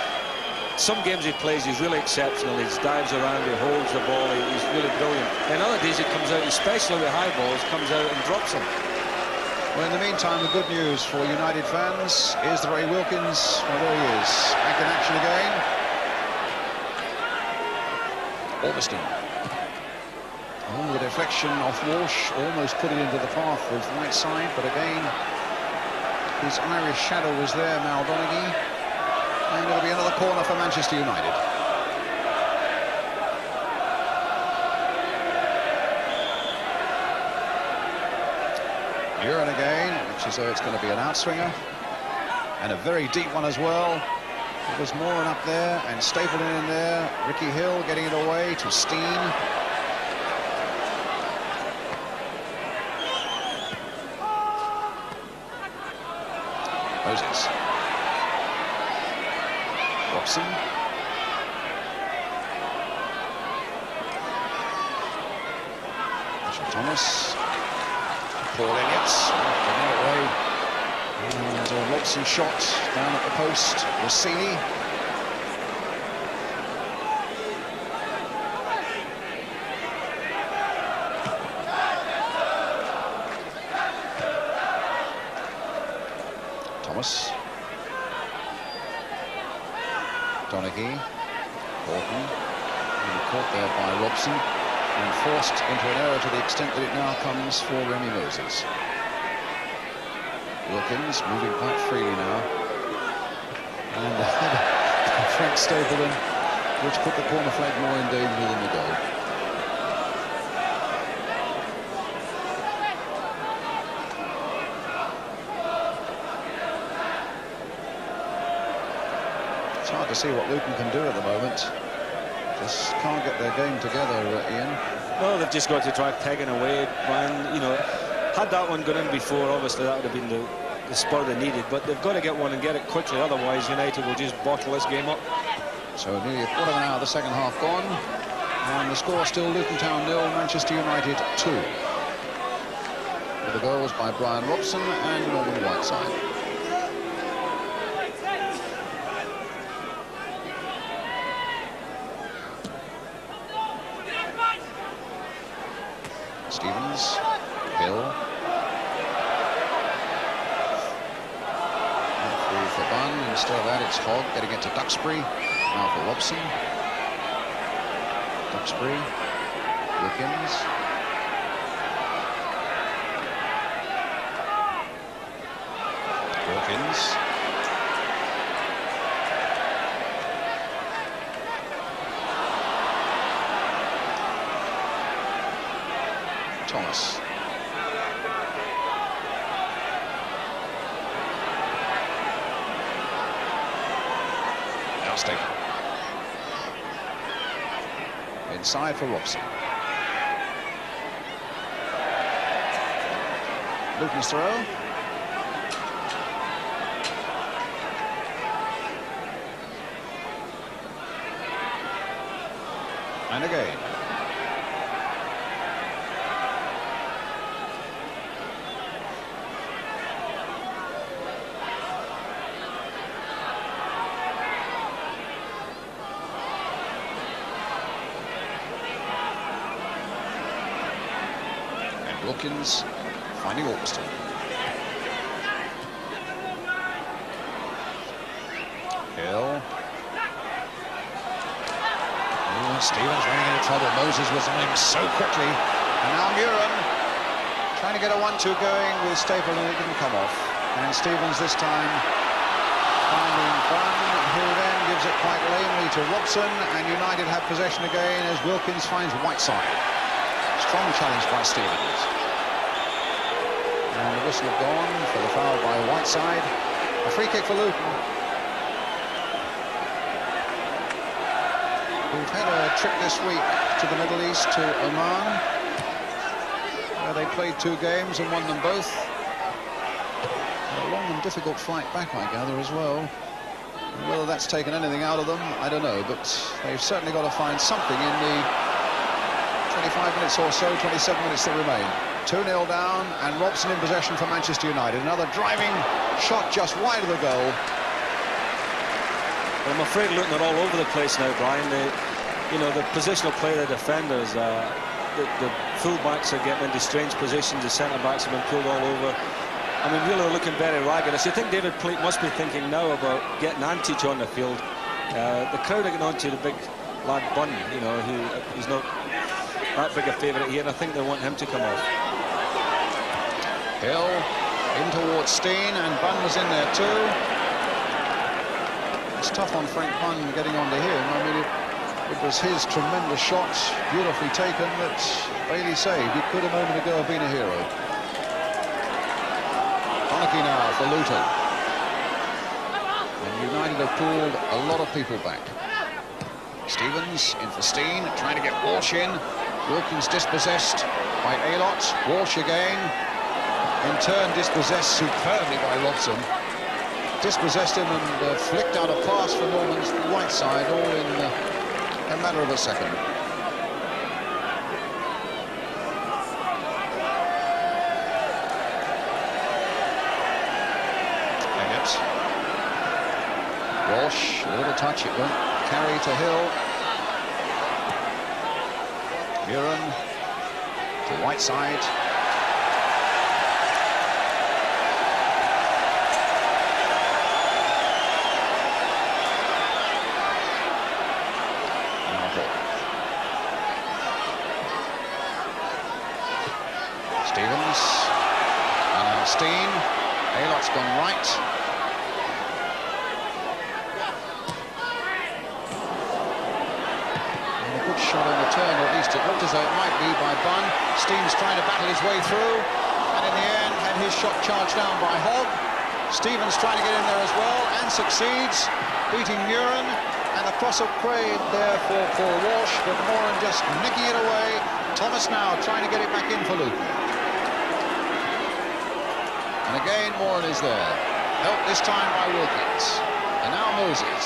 S5: some games he plays, he's really exceptional. He dives around, he holds the ball, he's really brilliant. And other days he comes out, especially with high balls, comes out and drops them.
S1: Well, in the meantime, the good news for United fans is that Ray Wilkins, well, there he is, back in action again. Orbiston. Oh, the deflection off Walsh, almost put it into the path of right side, but again, his Irish shadow was there, Mal Donaghy. And it'll be another corner for Manchester United. Buran again, which is it's going to be an outswinger. And a very deep one as well. It was Moran up there and Stapleton in there. Ricky Hill getting it away to Steen. Moses. Robson. Mitchell Thomas. Paul Elliott. Getting it away. And a Robson shot down at the post. Rossini. Thomas. Donaghy, Horton, and caught there by Robson, and forced into an error to the extent that it now comes for Remy Moses. Wilkins moving quite freely now, and Frank Stapleton, which put the corner flag more in danger than the goal. It's hard to see what Luton can do at the moment. Just can't get their game together, Ian.
S5: Well, they've just got to try pegging away, Brian. You know, had that one gone in before, obviously that would have been the spur they needed. But they've got to get one and get it quickly, otherwise United will just bottle this game up. So
S1: nearly a quarter of an hour of the second half gone, and the score still Luton Town 0, Manchester United 2. With the goals by Brian Robson and Norman Whiteside. Stevens, Hill, and through for Bunn. Instead of that, it's Hogg getting it to Duxbury. Now for Robson. Duxbury, Wilkins. Wilkins. Thomas. Now Staple. Inside for Robson. Luton's throw. And again. And Wilkins finding Alston. Hill. Stevens running into trouble. Moses was on him so quickly. And now Muren trying to get a 1-2 going with Staple, and it didn't come off. And Stevens this time finding Bunn, who then gives it quite lamely to Robson, and United have possession again as Wilkins finds Whiteside. Strong challenge by Stevens. And the whistle have gone for the foul by Whiteside. A free kick for Luton. We've had a trip this week to the Middle East, to Oman, where they played 2 games and won them both. A long and difficult flight back, I gather, as well. And whether that's taken anything out of them, I don't know, but they've certainly got to find something in the 25 minutes or so, 27 minutes that remain. 2-0 down, and Robson in possession for Manchester United. Another driving shot just wide of the goal.
S5: Well, I'm afraid Luton are all over the place now, Brian. You know, the positional play of the defenders, the full-backs are getting into strange positions, the centre-backs have been pulled all over. I mean, really looking very ragged. I think David Pleat must be thinking now about getting Antich on the field. The crowd are getting on to the big lad Bunn, you know, he's not that big a favourite here, and I think they want him to come off.
S1: Hill in towards Steen, and Bunn was in there too. It's tough on Frank Bunn getting onto him. I mean, it was his tremendous shot, beautifully taken, that Bailey saved. He could a moment ago have been a hero. Conakry now for Luton. And United have pulled a lot of people back. Stevens in for Steen, trying to get Walsh in. Wilkins dispossessed by Aylott. Walsh again. In turn dispossessed superbly by Robson. Dispossessed him and flicked out a pass for Norman's right side, all in a matter of a second. Elliott. Walsh, a little touch, it won't carry to Hill. Muren to Whiteside. Stevens, and now Steen. Aylott's gone right. And a good shot on the turn, or at least it looked as though it might be, by Bunn. Steen's trying to battle his way through, and in the end had his shot charged down by Hogg. Stevens trying to get in there as well, and succeeds, beating Muren. And the cross of Craig there for Walsh, but Moran just nicking it away. Thomas now trying to get it back in for Luton. And again, Moran is there. Helped this time by Wilkins. And now Moses.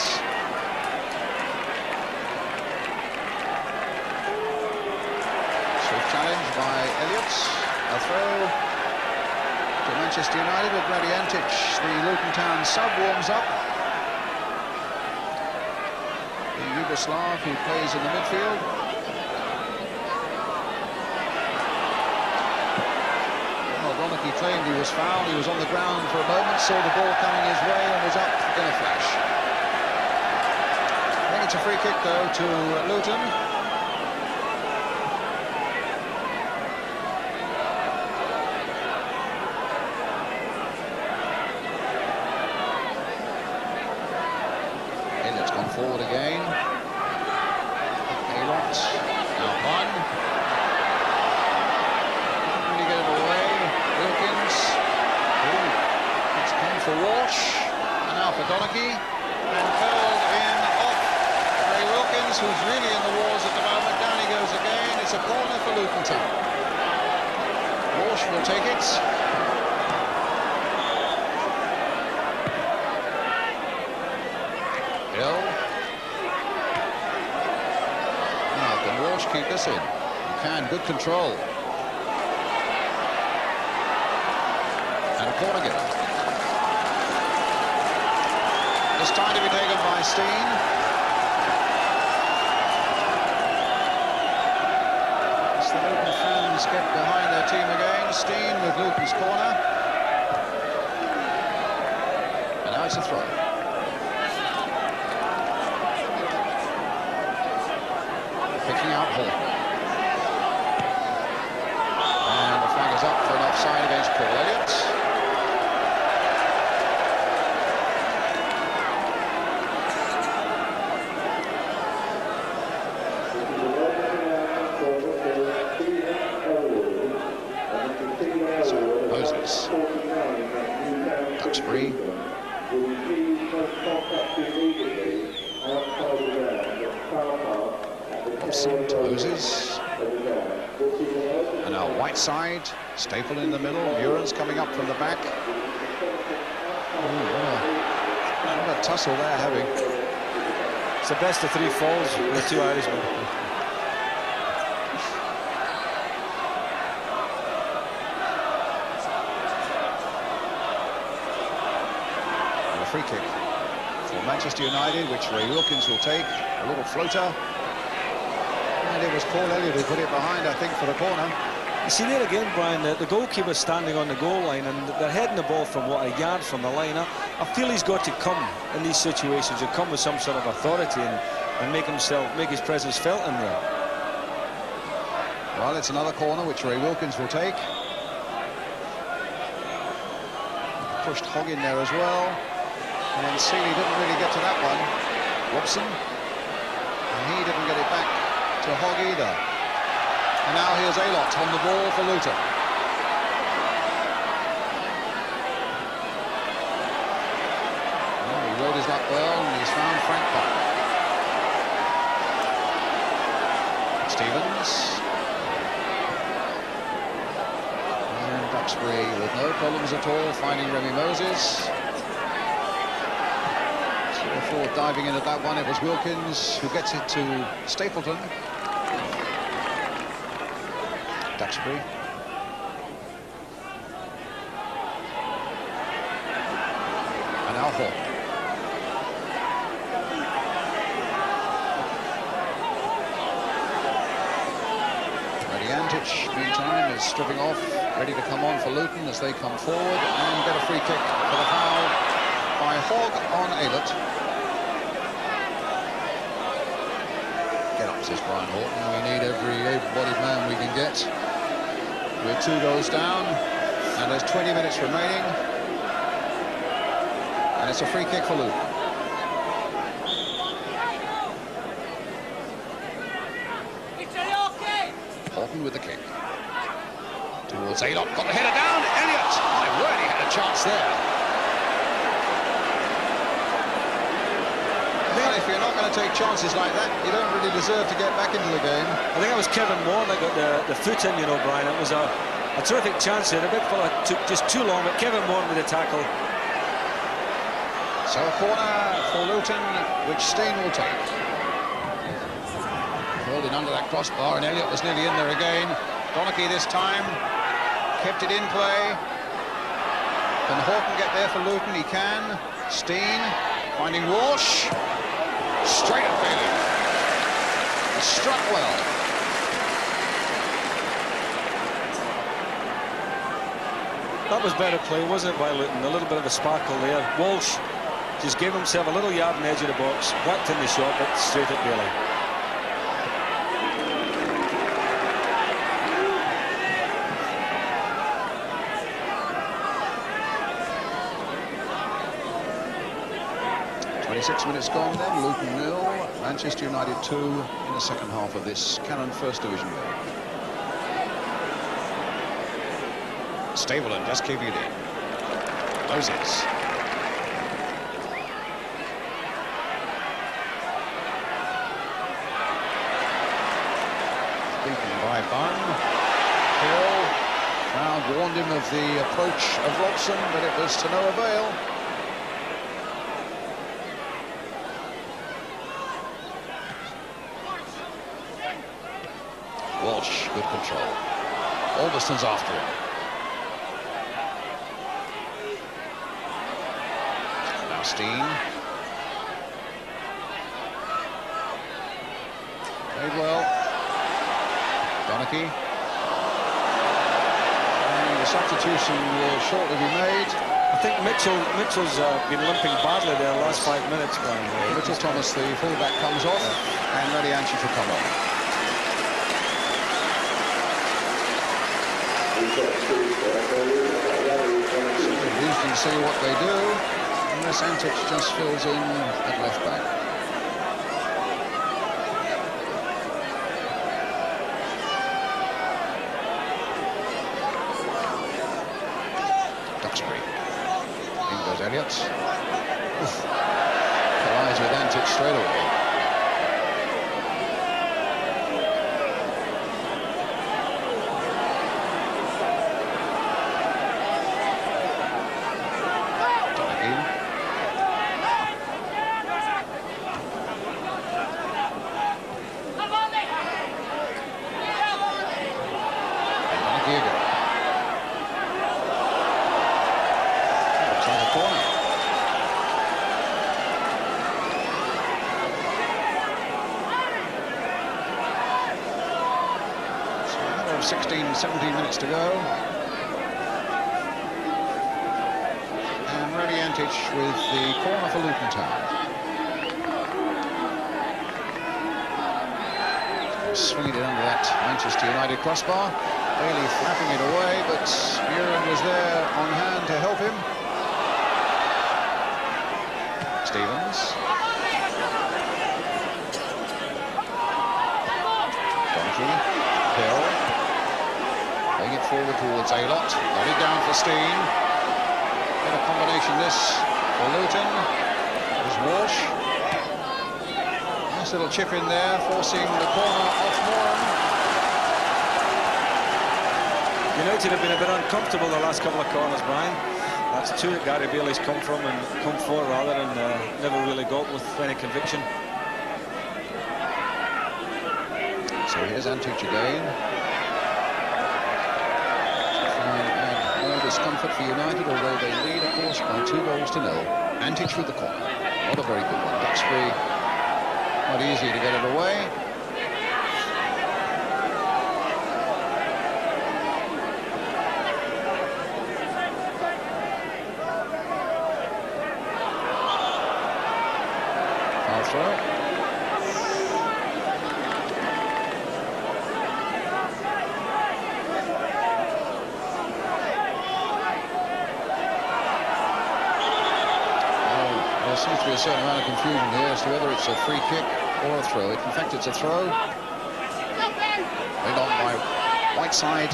S1: Swift challenge by Elliott. A throw to Manchester United with BRYAN. The Luton Town sub warms up. The Yugoslav who plays in the midfield. He claimed he was fouled. He was on the ground for a moment, saw the ball coming his way and was up in a flash. I think it's a free kick though to Luton. for Donachie, and curled in off Ray Wilkins, who's really in the wars at the moment. Down he goes again. It's a corner for Luton Town. Walsh will take it. Hill. Now can Walsh keep this in? He can. Good control. And a corner given. This time to be taken by Steen. As the Luton fans get behind their team again. Steen with Luton's corner. And now it's a throw. Picking out Hall. And the flag is up for an offside against Paul Elliott. Moses. Duxbury. Robson to Moses. And now Whiteside, Staple in the middle. Muren's coming up from the back. Ooh, what a tussle they're having.
S5: It's the best of 3 falls with the 2 Irishmen.
S1: And a free kick for Manchester United, which Ray Wilkins will take. A little floater. And it was Paul Elliott who put it behind, I think, for the corner.
S5: You see there again, Brian, the goalkeeper's standing on the goal line and they're heading the ball from, what, a yard from the line. I feel he's got to come in these situations, to come with some sort of authority and make his presence felt in there.
S1: Well, it's another corner which Ray Wilkins will take. Pushed Hogg in there as well. And Seeley didn't really get to that one. Robson. And he didn't get it back to Hogg either. And now here's Aylott on the ball for Luton. Well, he rode his luck well and he's found Frank Park. Stevens. And Duxbury with no problems at all finding Remy Moses. Before diving in at that one, it was Wilkins who gets it to Stapleton. Duxbury. And now Hall. Radiantich, meantime, is stripping off, ready to come on for Luton as they come forward and get a free kick for the foul by Hogg on Aylott. Get up, says Brian Horton. We need every able-bodied man we can get. We're 2 goals down, and there's 20 minutes remaining. And it's a free kick for Luton. Horton with the kick. Towards Aylott, got the header down. Elliott! My word, he had a chance there. Well, if you're not going to take chances like that, you don't really deserve to get back into the game.
S5: I think it was Kevin Moore that got the foot in, you know, Brian. It was a terrific chance there. The big fella took just too long, but Kevin Moore with the tackle.
S1: So a corner for Luton, which Steen will take. Held in under that crossbar, and Elliott was nearly in there again. Donachie this time kept it in play. Can Horton get there for Luton? He can. Steen finding Walsh. Straight at failure. Struck well.
S5: That was better play, wasn't it, by Luton? A little bit of a sparkle there. Walsh just gave himself a little yard on the edge of the box, whacked in the shot, but straight at Bailey.
S1: Six minutes gone then. Luton 0, Manchester United 2 in the second half of this Cannon First Division game. Stapleton just keeping it in. Moses. warned him of the approach of Robson, but it was to no avail. Walsh, good control. Alderston's after him. Now Steen. Played well. Donachie. And the substitution will shortly be made.
S5: I think Mitchell's been limping badly there the last 5 minutes.
S1: Mitchell Thomas, the fullback, comes off, and Radianci will come on. You can see what they do, unless Antic just fills in at left back. Duxbury. In goes Elliott. Collides with Antic straight away. Looks like a corner. So another 16, 17 minutes to go. And Radiantic with the corner for Luton Town. Swinging it under that Manchester United crossbar. Bailey flapping it away, but BRYAN was there on hand to help him. Stevens. Donachie. Hill. Playing it forward towards Aylott. Got it down for Steen. Get a combination this for Luton. There's Walsh. Nice little chip in there, forcing the corner off Moran.
S5: United have been a bit uncomfortable the last couple of corners, Brian. That's two that Gary Bailey's come for, rather, and never really got with any conviction.
S1: So here's Antic again. To try and add more discomfort for United, although they lead, of course, by 2-0. Antic with the corner. Not a very good one. Duxbury, not easy to get it away. There seems to be a certain amount of confusion here as to whether it's a free kick or a throw. In fact, it's a throw. Played on by Whiteside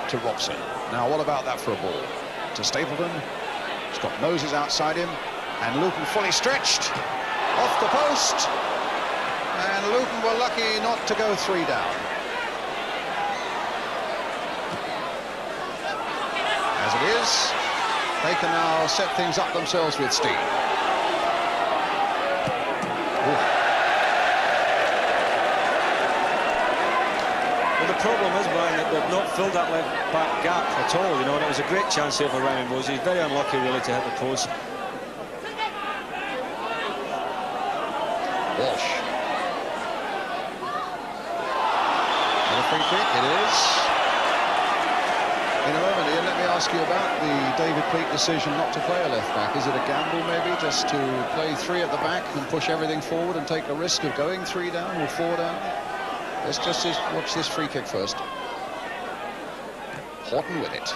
S1: to Robson. Now, what about that for a ball? To Stapleton. He's got Moses outside him. And Luton fully stretched. Off the post. And Luton were lucky not to go 3 down. As it is, they can now set things up themselves with Steen.
S5: Well, the problem is, Brian, that they've not filled that left back gap at all, you know, and it was a great chance here for Ryan Moses. Very unlucky, really, to hit the post.
S1: Walsh. And a free kick, it is. In a moment, Ian, let me ask you about the David Pleat decision not to play a left-back. Is it a gamble, maybe, just to play 3 at the back and push everything forward and take the risk of going 3 down or 4 down? Let's just watch this free kick first. Horton with it.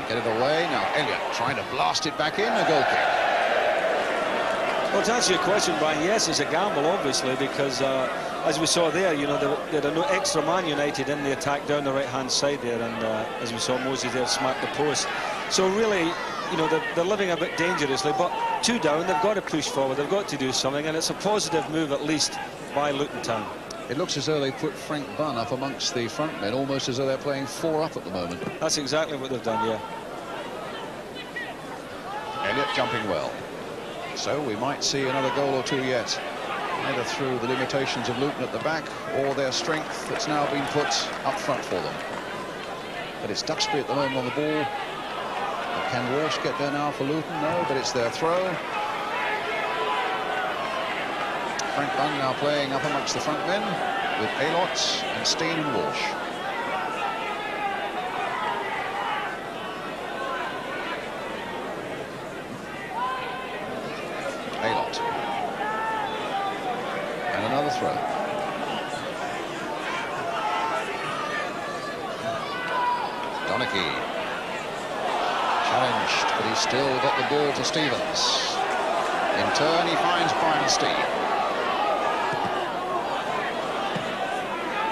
S1: Get it away. Now Elliott trying to blast it back in. A goal kick.
S5: Well, to answer your question, Brian, yes, it's a gamble, obviously, because as we saw there, you know, they had an extra Man United in the attack down the right-hand side there, and as we saw, Moses there smack the post. So really, you know, they're living a bit dangerously, but 2 down, they've got to push forward, they've got to do something, and it's a positive move, at least, by Luton Town.
S1: It looks as though they put Frank Bunn up amongst the front men, almost as though they're playing 4 up at the moment.
S5: That's exactly what they've done, yeah.
S1: Elliott jumping well. So we might see another goal or 2 yet, either through the limitations of Luton at the back or their strength that's now been put up front for them. But it's Duxbury at the moment on the ball. Can Walsh get there now for Luton? No, but it's their throw. Frank Bunn now playing up amongst the front men with Aylott and Steen and Walsh. Aylott. And another throw. Donaghy. Challenged, but he's still got the ball to Stevens. In turn, he finds Brian Steen.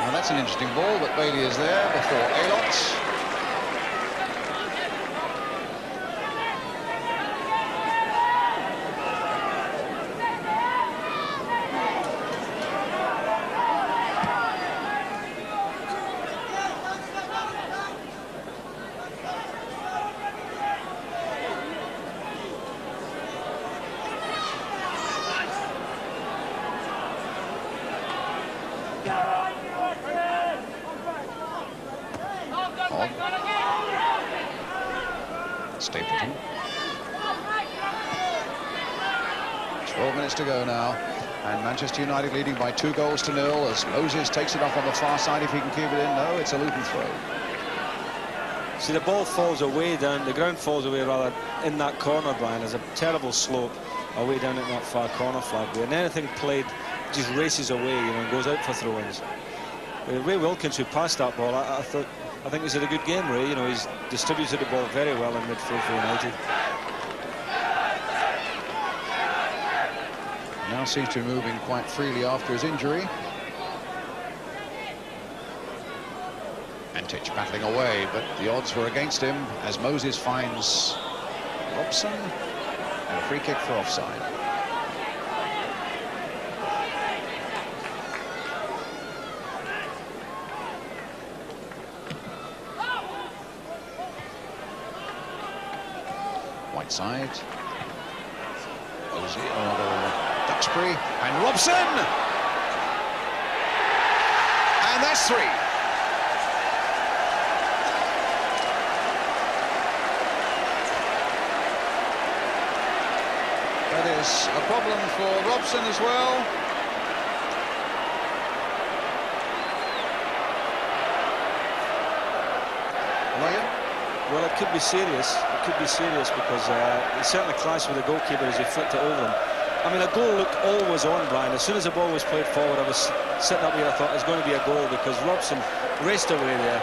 S1: Now that's an interesting ball, but Bailey is there before Aylott. Stapleton. 12 minutes to go now, and Manchester United leading by 2-0 as Moses takes it off on the far side. If he can keep it in, no, it's a Luton throw.
S5: See, the ball falls away down, the ground falls away rather in that corner, Brian. There's a terrible slope away down at that far corner flag there, and anything played just races away, you know, and goes out for throw-ins. Ray Wilkins, who passed that ball, I think he's had a good game, Ray. You know, he's distributed the ball very well in midfield for United.
S1: Now seems to be moving quite freely after his injury. Antich battling away, but the odds were against him as Moses finds Robson, and a free kick for offside. Whiteside. Duxbury and Robson. And that's 3. That is a problem for Robson as well.
S5: Well, it could be serious. It could be serious because he certainly clashed with the goalkeeper as he flicked it over him. I mean, a goal looked always on, Brian. As soon as the ball was played forward, I was sitting up here, I thought it's going to be a goal because Robson raced away there,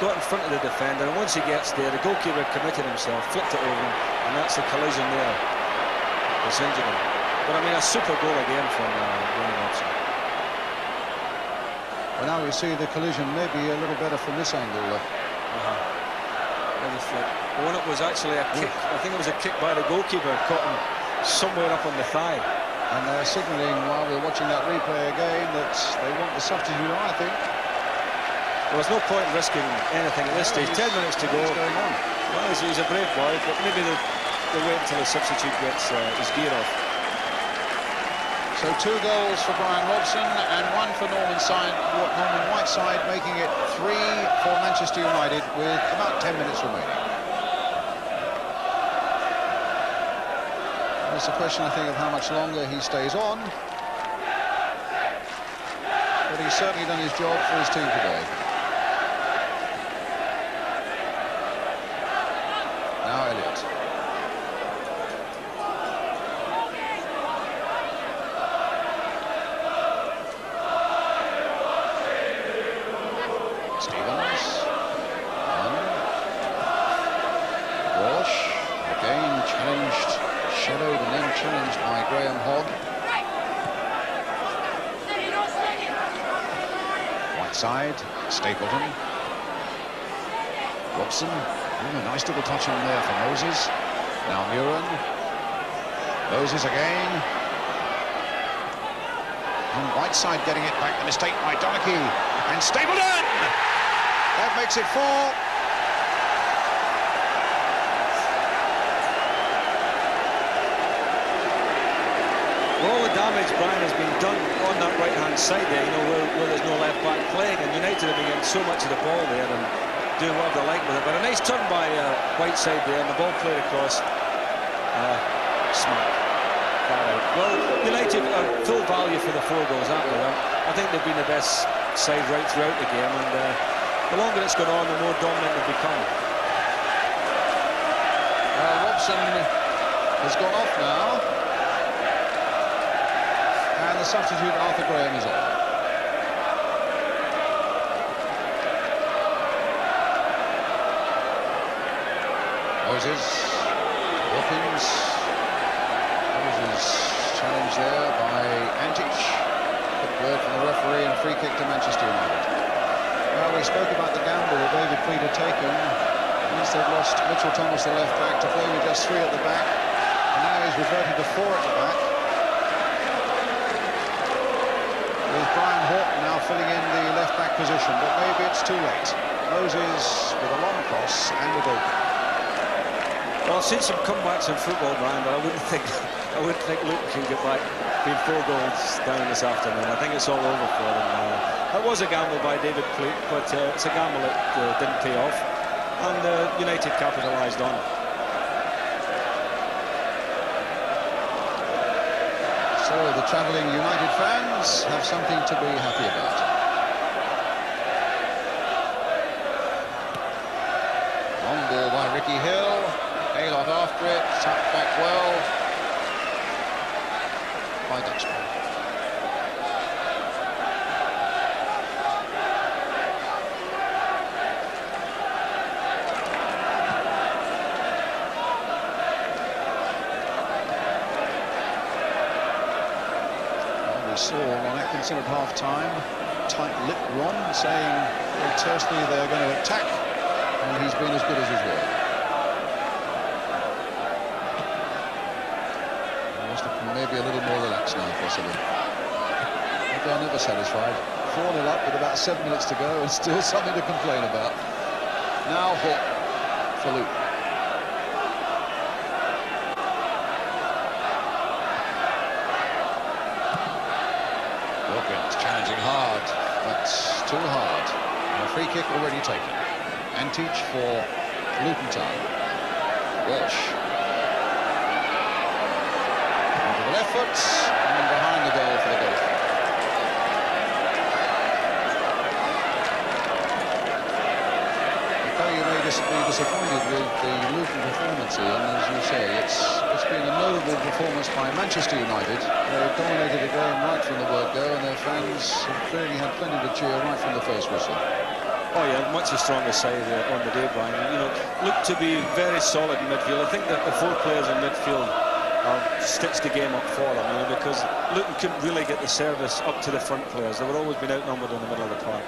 S5: got in front of the defender, and once he gets there, the goalkeeper committed himself, flicked it over him, and that's the collision there. It's injured him. But I mean, a super goal again from Robson.
S1: Well, now we see the collision maybe a little better from this angle.
S5: The one, it was actually a kick. I think it was a kick by the goalkeeper, caught him somewhere up on the thigh.
S1: And they're signalling while we're watching that replay again that they want the substitute on, I think.
S5: There was no point in risking anything at this stage. 10 minutes to go.
S1: What's going on?
S5: Well, he's a brave boy, but maybe they'll wait until the substitute gets his gear off.
S1: So 2 goals for Brian Robson and 1 for Norman Whiteside, making it 3 for Manchester United with about 10 minutes remaining. And it's a question, I think, of how much longer he stays on. But he's certainly done his job for his team today. Now Elliott. Challenged by Graham Hogg. Whiteside, Stapleton. Robson. Ooh, a nice double touch on there for Moses. Now Muren. Moses again. On Whiteside getting it back, the mistake by Donachie. And Stapleton! That makes it 4.
S5: Well, all the damage, Brian, has been done on that right-hand side there, you know, where there's no left-back playing, and United have been getting so much of the ball there and doing what they like with it. But a nice turn by Whiteside there, and the ball played across. Smack. Well, United are full value for the 4 goals, aren't they? I think they've been the best side right throughout the game, and the longer it's gone on, the more dominant they've become.
S1: Robson has gone off now. And the substitute, Arthur Graham, is on. Moses, Wilkins. Moses challenged there by Antic. Good word from the referee, and a free kick to Manchester United. Well, we spoke about the gamble that David Fleet had taken. Once they've lost Mitchell Thomas, the left back, to play with just 3 at the back. And now he's reverted to 4 at the back. With Brian Horton now filling in the left-back position, but maybe it's too late. Moses with a long cross and a goal.
S5: Well, I've seen some comebacks in football, Brian, but I wouldn't think Luton can get back being 4 goals down this afternoon. I think it's all over for them. That was a gamble by David Fleet, but it's a gamble that didn't pay off, and United capitalised on it.
S1: So the travelling United fans have something to be happy about. Long ball by Ricky Hill. Aylott after it, tapped back well by Dutchman. We saw Ron Atkinson at half-time, tight-lipped Ron, saying very tersely they're going to attack, and he's been as good as his word. Maybe a little more relaxed now, possibly. But they're never satisfied. 4-0 up with about 7 minutes to go, and still something to complain about. Now Hook for Luton. Wilkins challenging hard, but too hard. And a free kick already taken. Antic for Luton Town. Walsh. Left foot and behind the goal for the goal. Though you may be disappointed with the Luton performance here, and as you say, it's been a notable performance by Manchester United. They dominated the game right from the word go, and their fans have clearly had plenty to cheer right from the first whistle.
S5: Oh yeah, much the stronger side on the day, Brian. You know, look to be very solid in midfield. I think that the 4 players in midfield stitched the game up for them, you know, because Luton couldn't really get the service up to the front players. They were always been outnumbered in the middle of the park.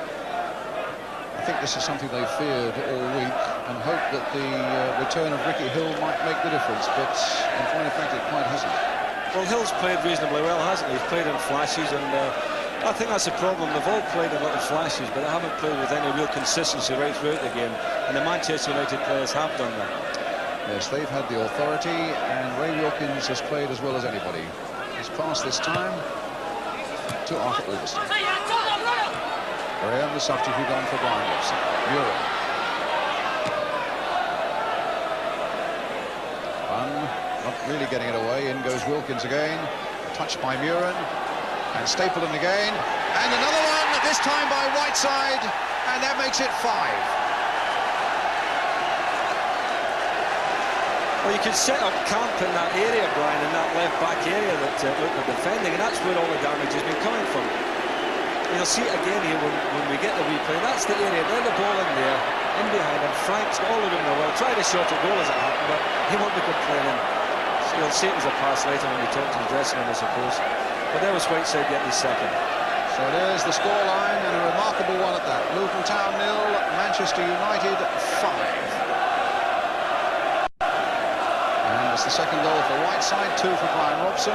S1: I think this is something they feared all week, and hoped that the return of Ricky Hill might make the difference, but in point of fact it quite hasn't.
S5: Well, Hill's played reasonably well, hasn't he? He's played in flashes, and I think that's the problem. They've all played in little flashes, but they haven't played with any real consistency right throughout the game, and the Manchester United players have done that.
S1: Yes, they've had the authority, and Ray Wilkins has played as well as anybody. He's passed this time to Arthur Robson. Graham, the substitute, on for Brian Robson. Muren. Not really getting it away. In goes Wilkins again. Touched by Muren. And Stapleton again. And another one, this time by Whiteside. And that makes it 5.
S5: Well, you could set up camp in that area, Brian, in that left-back area that Luton are defending, and that's where all the damage has been coming from. You'll see it again here when we get the replay. That's the area, they're the ball in there, in behind, and Frank's all over him in the world. Tried a shot at goal as it happened, but he won't be complaining. So you'll see it as a pass later when we talk to the dressing room, I suppose. But there was Whiteside getting his second.
S1: So there's the scoreline, and a remarkable one at that. Luton Town 0, Manchester United 5. That's the second goal for Whiteside, 2 for Brian Robson.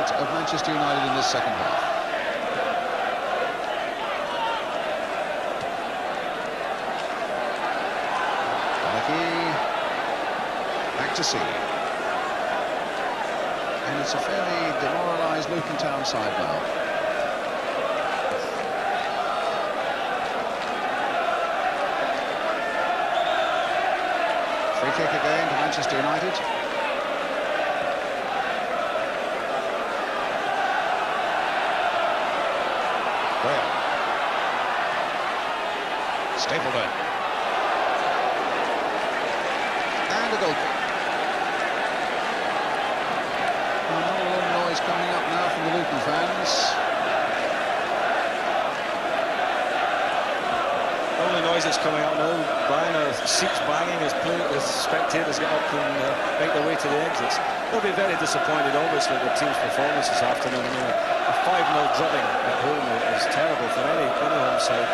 S1: effort of Manchester United in this second half. Back to see. And it's a fairly demoralised Luton Town side now. Free kick again to Manchester United. BRYAN. Stapleton. And a goal kick. A lot of noise coming up now from the Luton fans.
S5: The only noise that's coming out now, Brian, are seats banging as spectators get up and make their way to the exits. They'll be very disappointed, obviously, with the team's performance this afternoon. I mean, a 5-0 drubbing at home is terrible for any home side.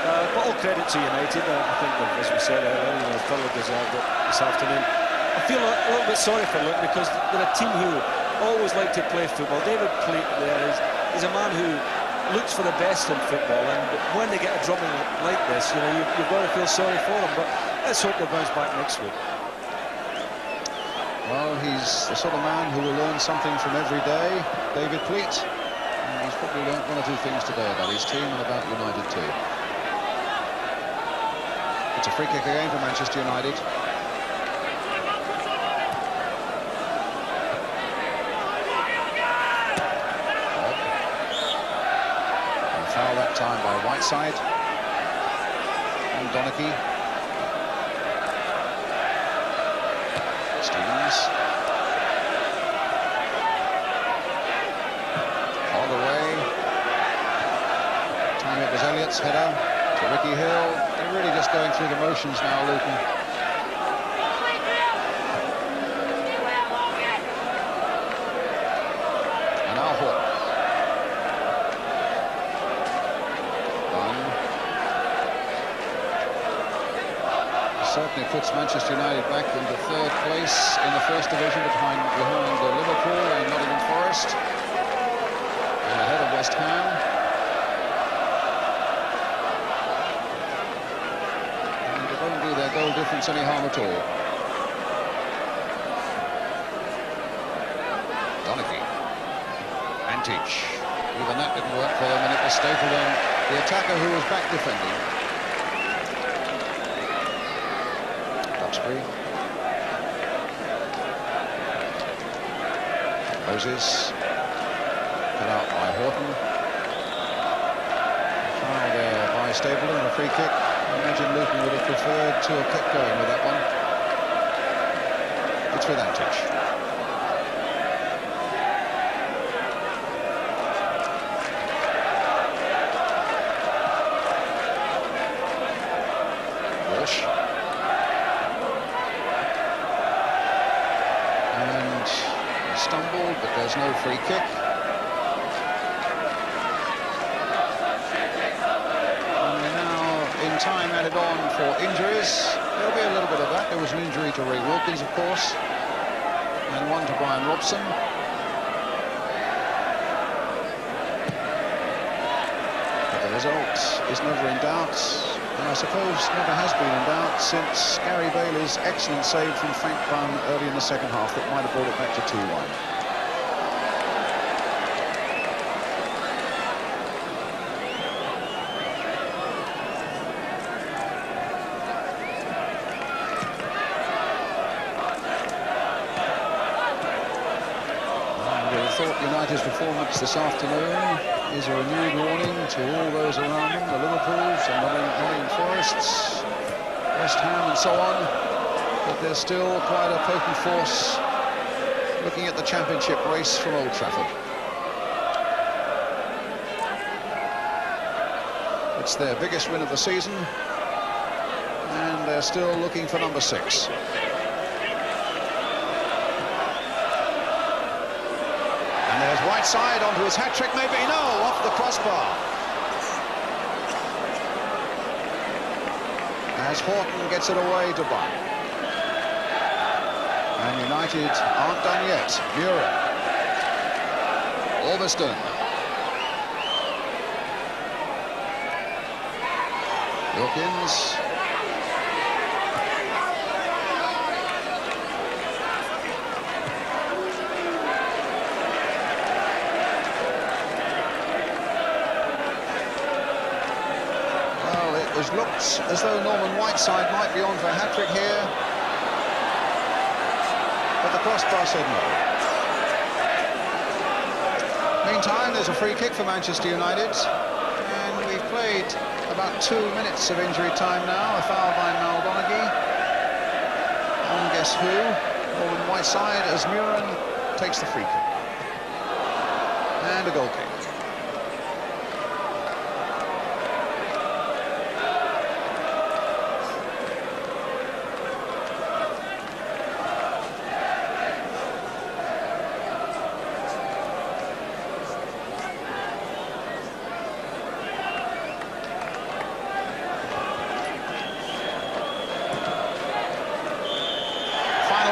S5: But all credit to United. I think, as we said earlier, they thoroughly deserved it this afternoon. I feel a little bit sorry for Luton because they're a team who always like to play football. David Pleat there is a man who looks for the best in football, and when they get a drubbing like this, you know, you've got to feel sorry for them. But let's hope they bounce back next week.
S1: Well, he's the sort of man who will learn something from every day, David Pleat. And he's probably learned one or two things today about his team and about United too. It's a free kick again for Manchester United. And foul that time by Whiteside. And Donachie. Stevens. All the way. Time it was Elliott's header to Ricky Hill. They're really just going through the motions now, Luton. And now Hawk. Certainly puts Manchester United back into third place in the first division behind Liverpool and Nottingham Forest. And ahead of West Ham. Their goal difference any harm at all. Donachie. Antic. Even that didn't work for them, and it was Stapleton, the attacker, who was back defending. Duxbury. Moses. Cut out by Horton. Foul there by Stapleton, a free kick. I imagine Luton would have preferred to have kept going with that one. It's with Antic. Walsh. And he stumbled, but there's no free kick. Time added on for injuries. There'll be a little bit of that. There was an injury to Ray Wilkins, of course, and one to BRYAN ROBSON. But the result is never in doubt, and I suppose never has been in doubt since Gary Bailey's excellent save from Frank Bunn early in the second half that might have brought it back to 2-1. United's performance this afternoon is a renewed warning to all those around them, the Liverpools and Nottingham Forests, West Ham and so on, that there's still quite a potent force looking at the championship race from Old Trafford. It's their biggest win of the season, and they're still looking for number 6. There's Whiteside onto his hat-trick, maybe, no, off the crossbar. As Horton gets it away to Bunn. And United aren't done yet. Buren. Orbiston. Wilkins. Well, it was looked as though Norman Whiteside might be on for a hat-trick here, but the crossbar said no. Meantime, there's a free kick for Manchester United, and we've played about 2 minutes of injury time now. A foul by Mal Donaghy on guess who? Norman Whiteside, as Muren takes the free kick. And a goal kick.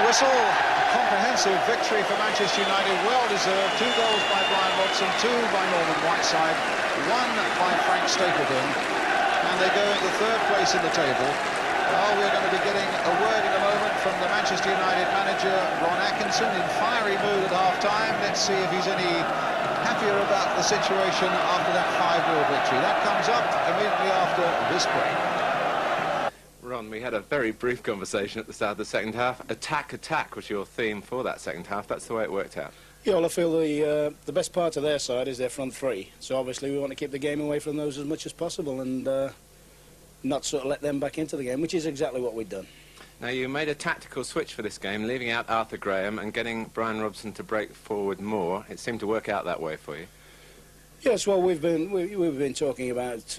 S1: Whistle, a comprehensive victory for Manchester United, well deserved. 2 goals by Bryan Robson, 2 by Norman Whiteside, 1 by Frank Stapleton, and they go into 3rd place in the table. Well, we're going to be getting a word in a moment from the Manchester United manager, Ron Atkinson, in fiery mood at half-time. Let's see if he's any happier about the situation after that 5-0 victory. That comes up immediately after this break.
S2: Ron, we had a very brief conversation at the start of the second half. Attack, attack was your theme for that second half. That's the way it worked out.
S6: Yeah, well, I feel the best part of their side is their front three. So obviously we want to keep the game away from those as much as possible and not sort of let them back into the game, which is exactly what we've done.
S2: Now, you made a tactical switch for this game, leaving out Arthur Graham and getting Bryan Robson to break forward more. It seemed to work out that way for you.
S6: Yes, well, we've been talking about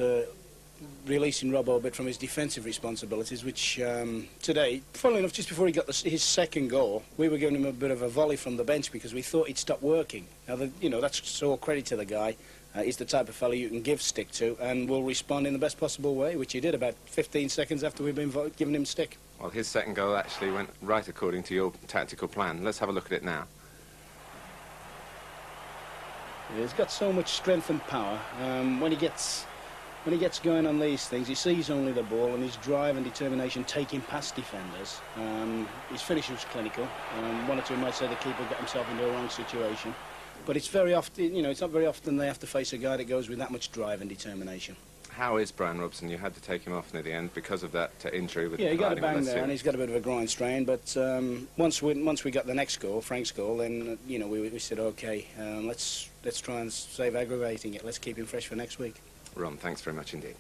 S6: releasing Robbo a bit from his defensive responsibilities, which today, funnily enough, just before he got his second goal, we were giving him a bit of a volley from the bench because we thought he'd stopped working. Now, that's all credit to the guy. He's the type of fellow you can give stick to and will respond in the best possible way, which he did about 15 seconds after we've been giving him stick.
S2: Well, his second goal actually went right according to your tactical plan. Let's have a look at it now.
S6: He's got so much strength and power. When he gets going on these things, he sees only the ball, and his drive and determination take him past defenders. His finish was clinical. One or two might say the keeper got himself into a wrong situation. But it's very often, it's not very often they have to face a guy that goes with that much drive and determination.
S2: How is Bryan Robson? You had to take him off near the end because of that injury.
S6: Yeah, he got a bang there, and he's got a bit of a groin strain. But once we got the next goal, Frank's goal, then we said, okay, let's try and save aggravating it. Let's keep him fresh for next week.
S2: Ron, thanks very much indeed.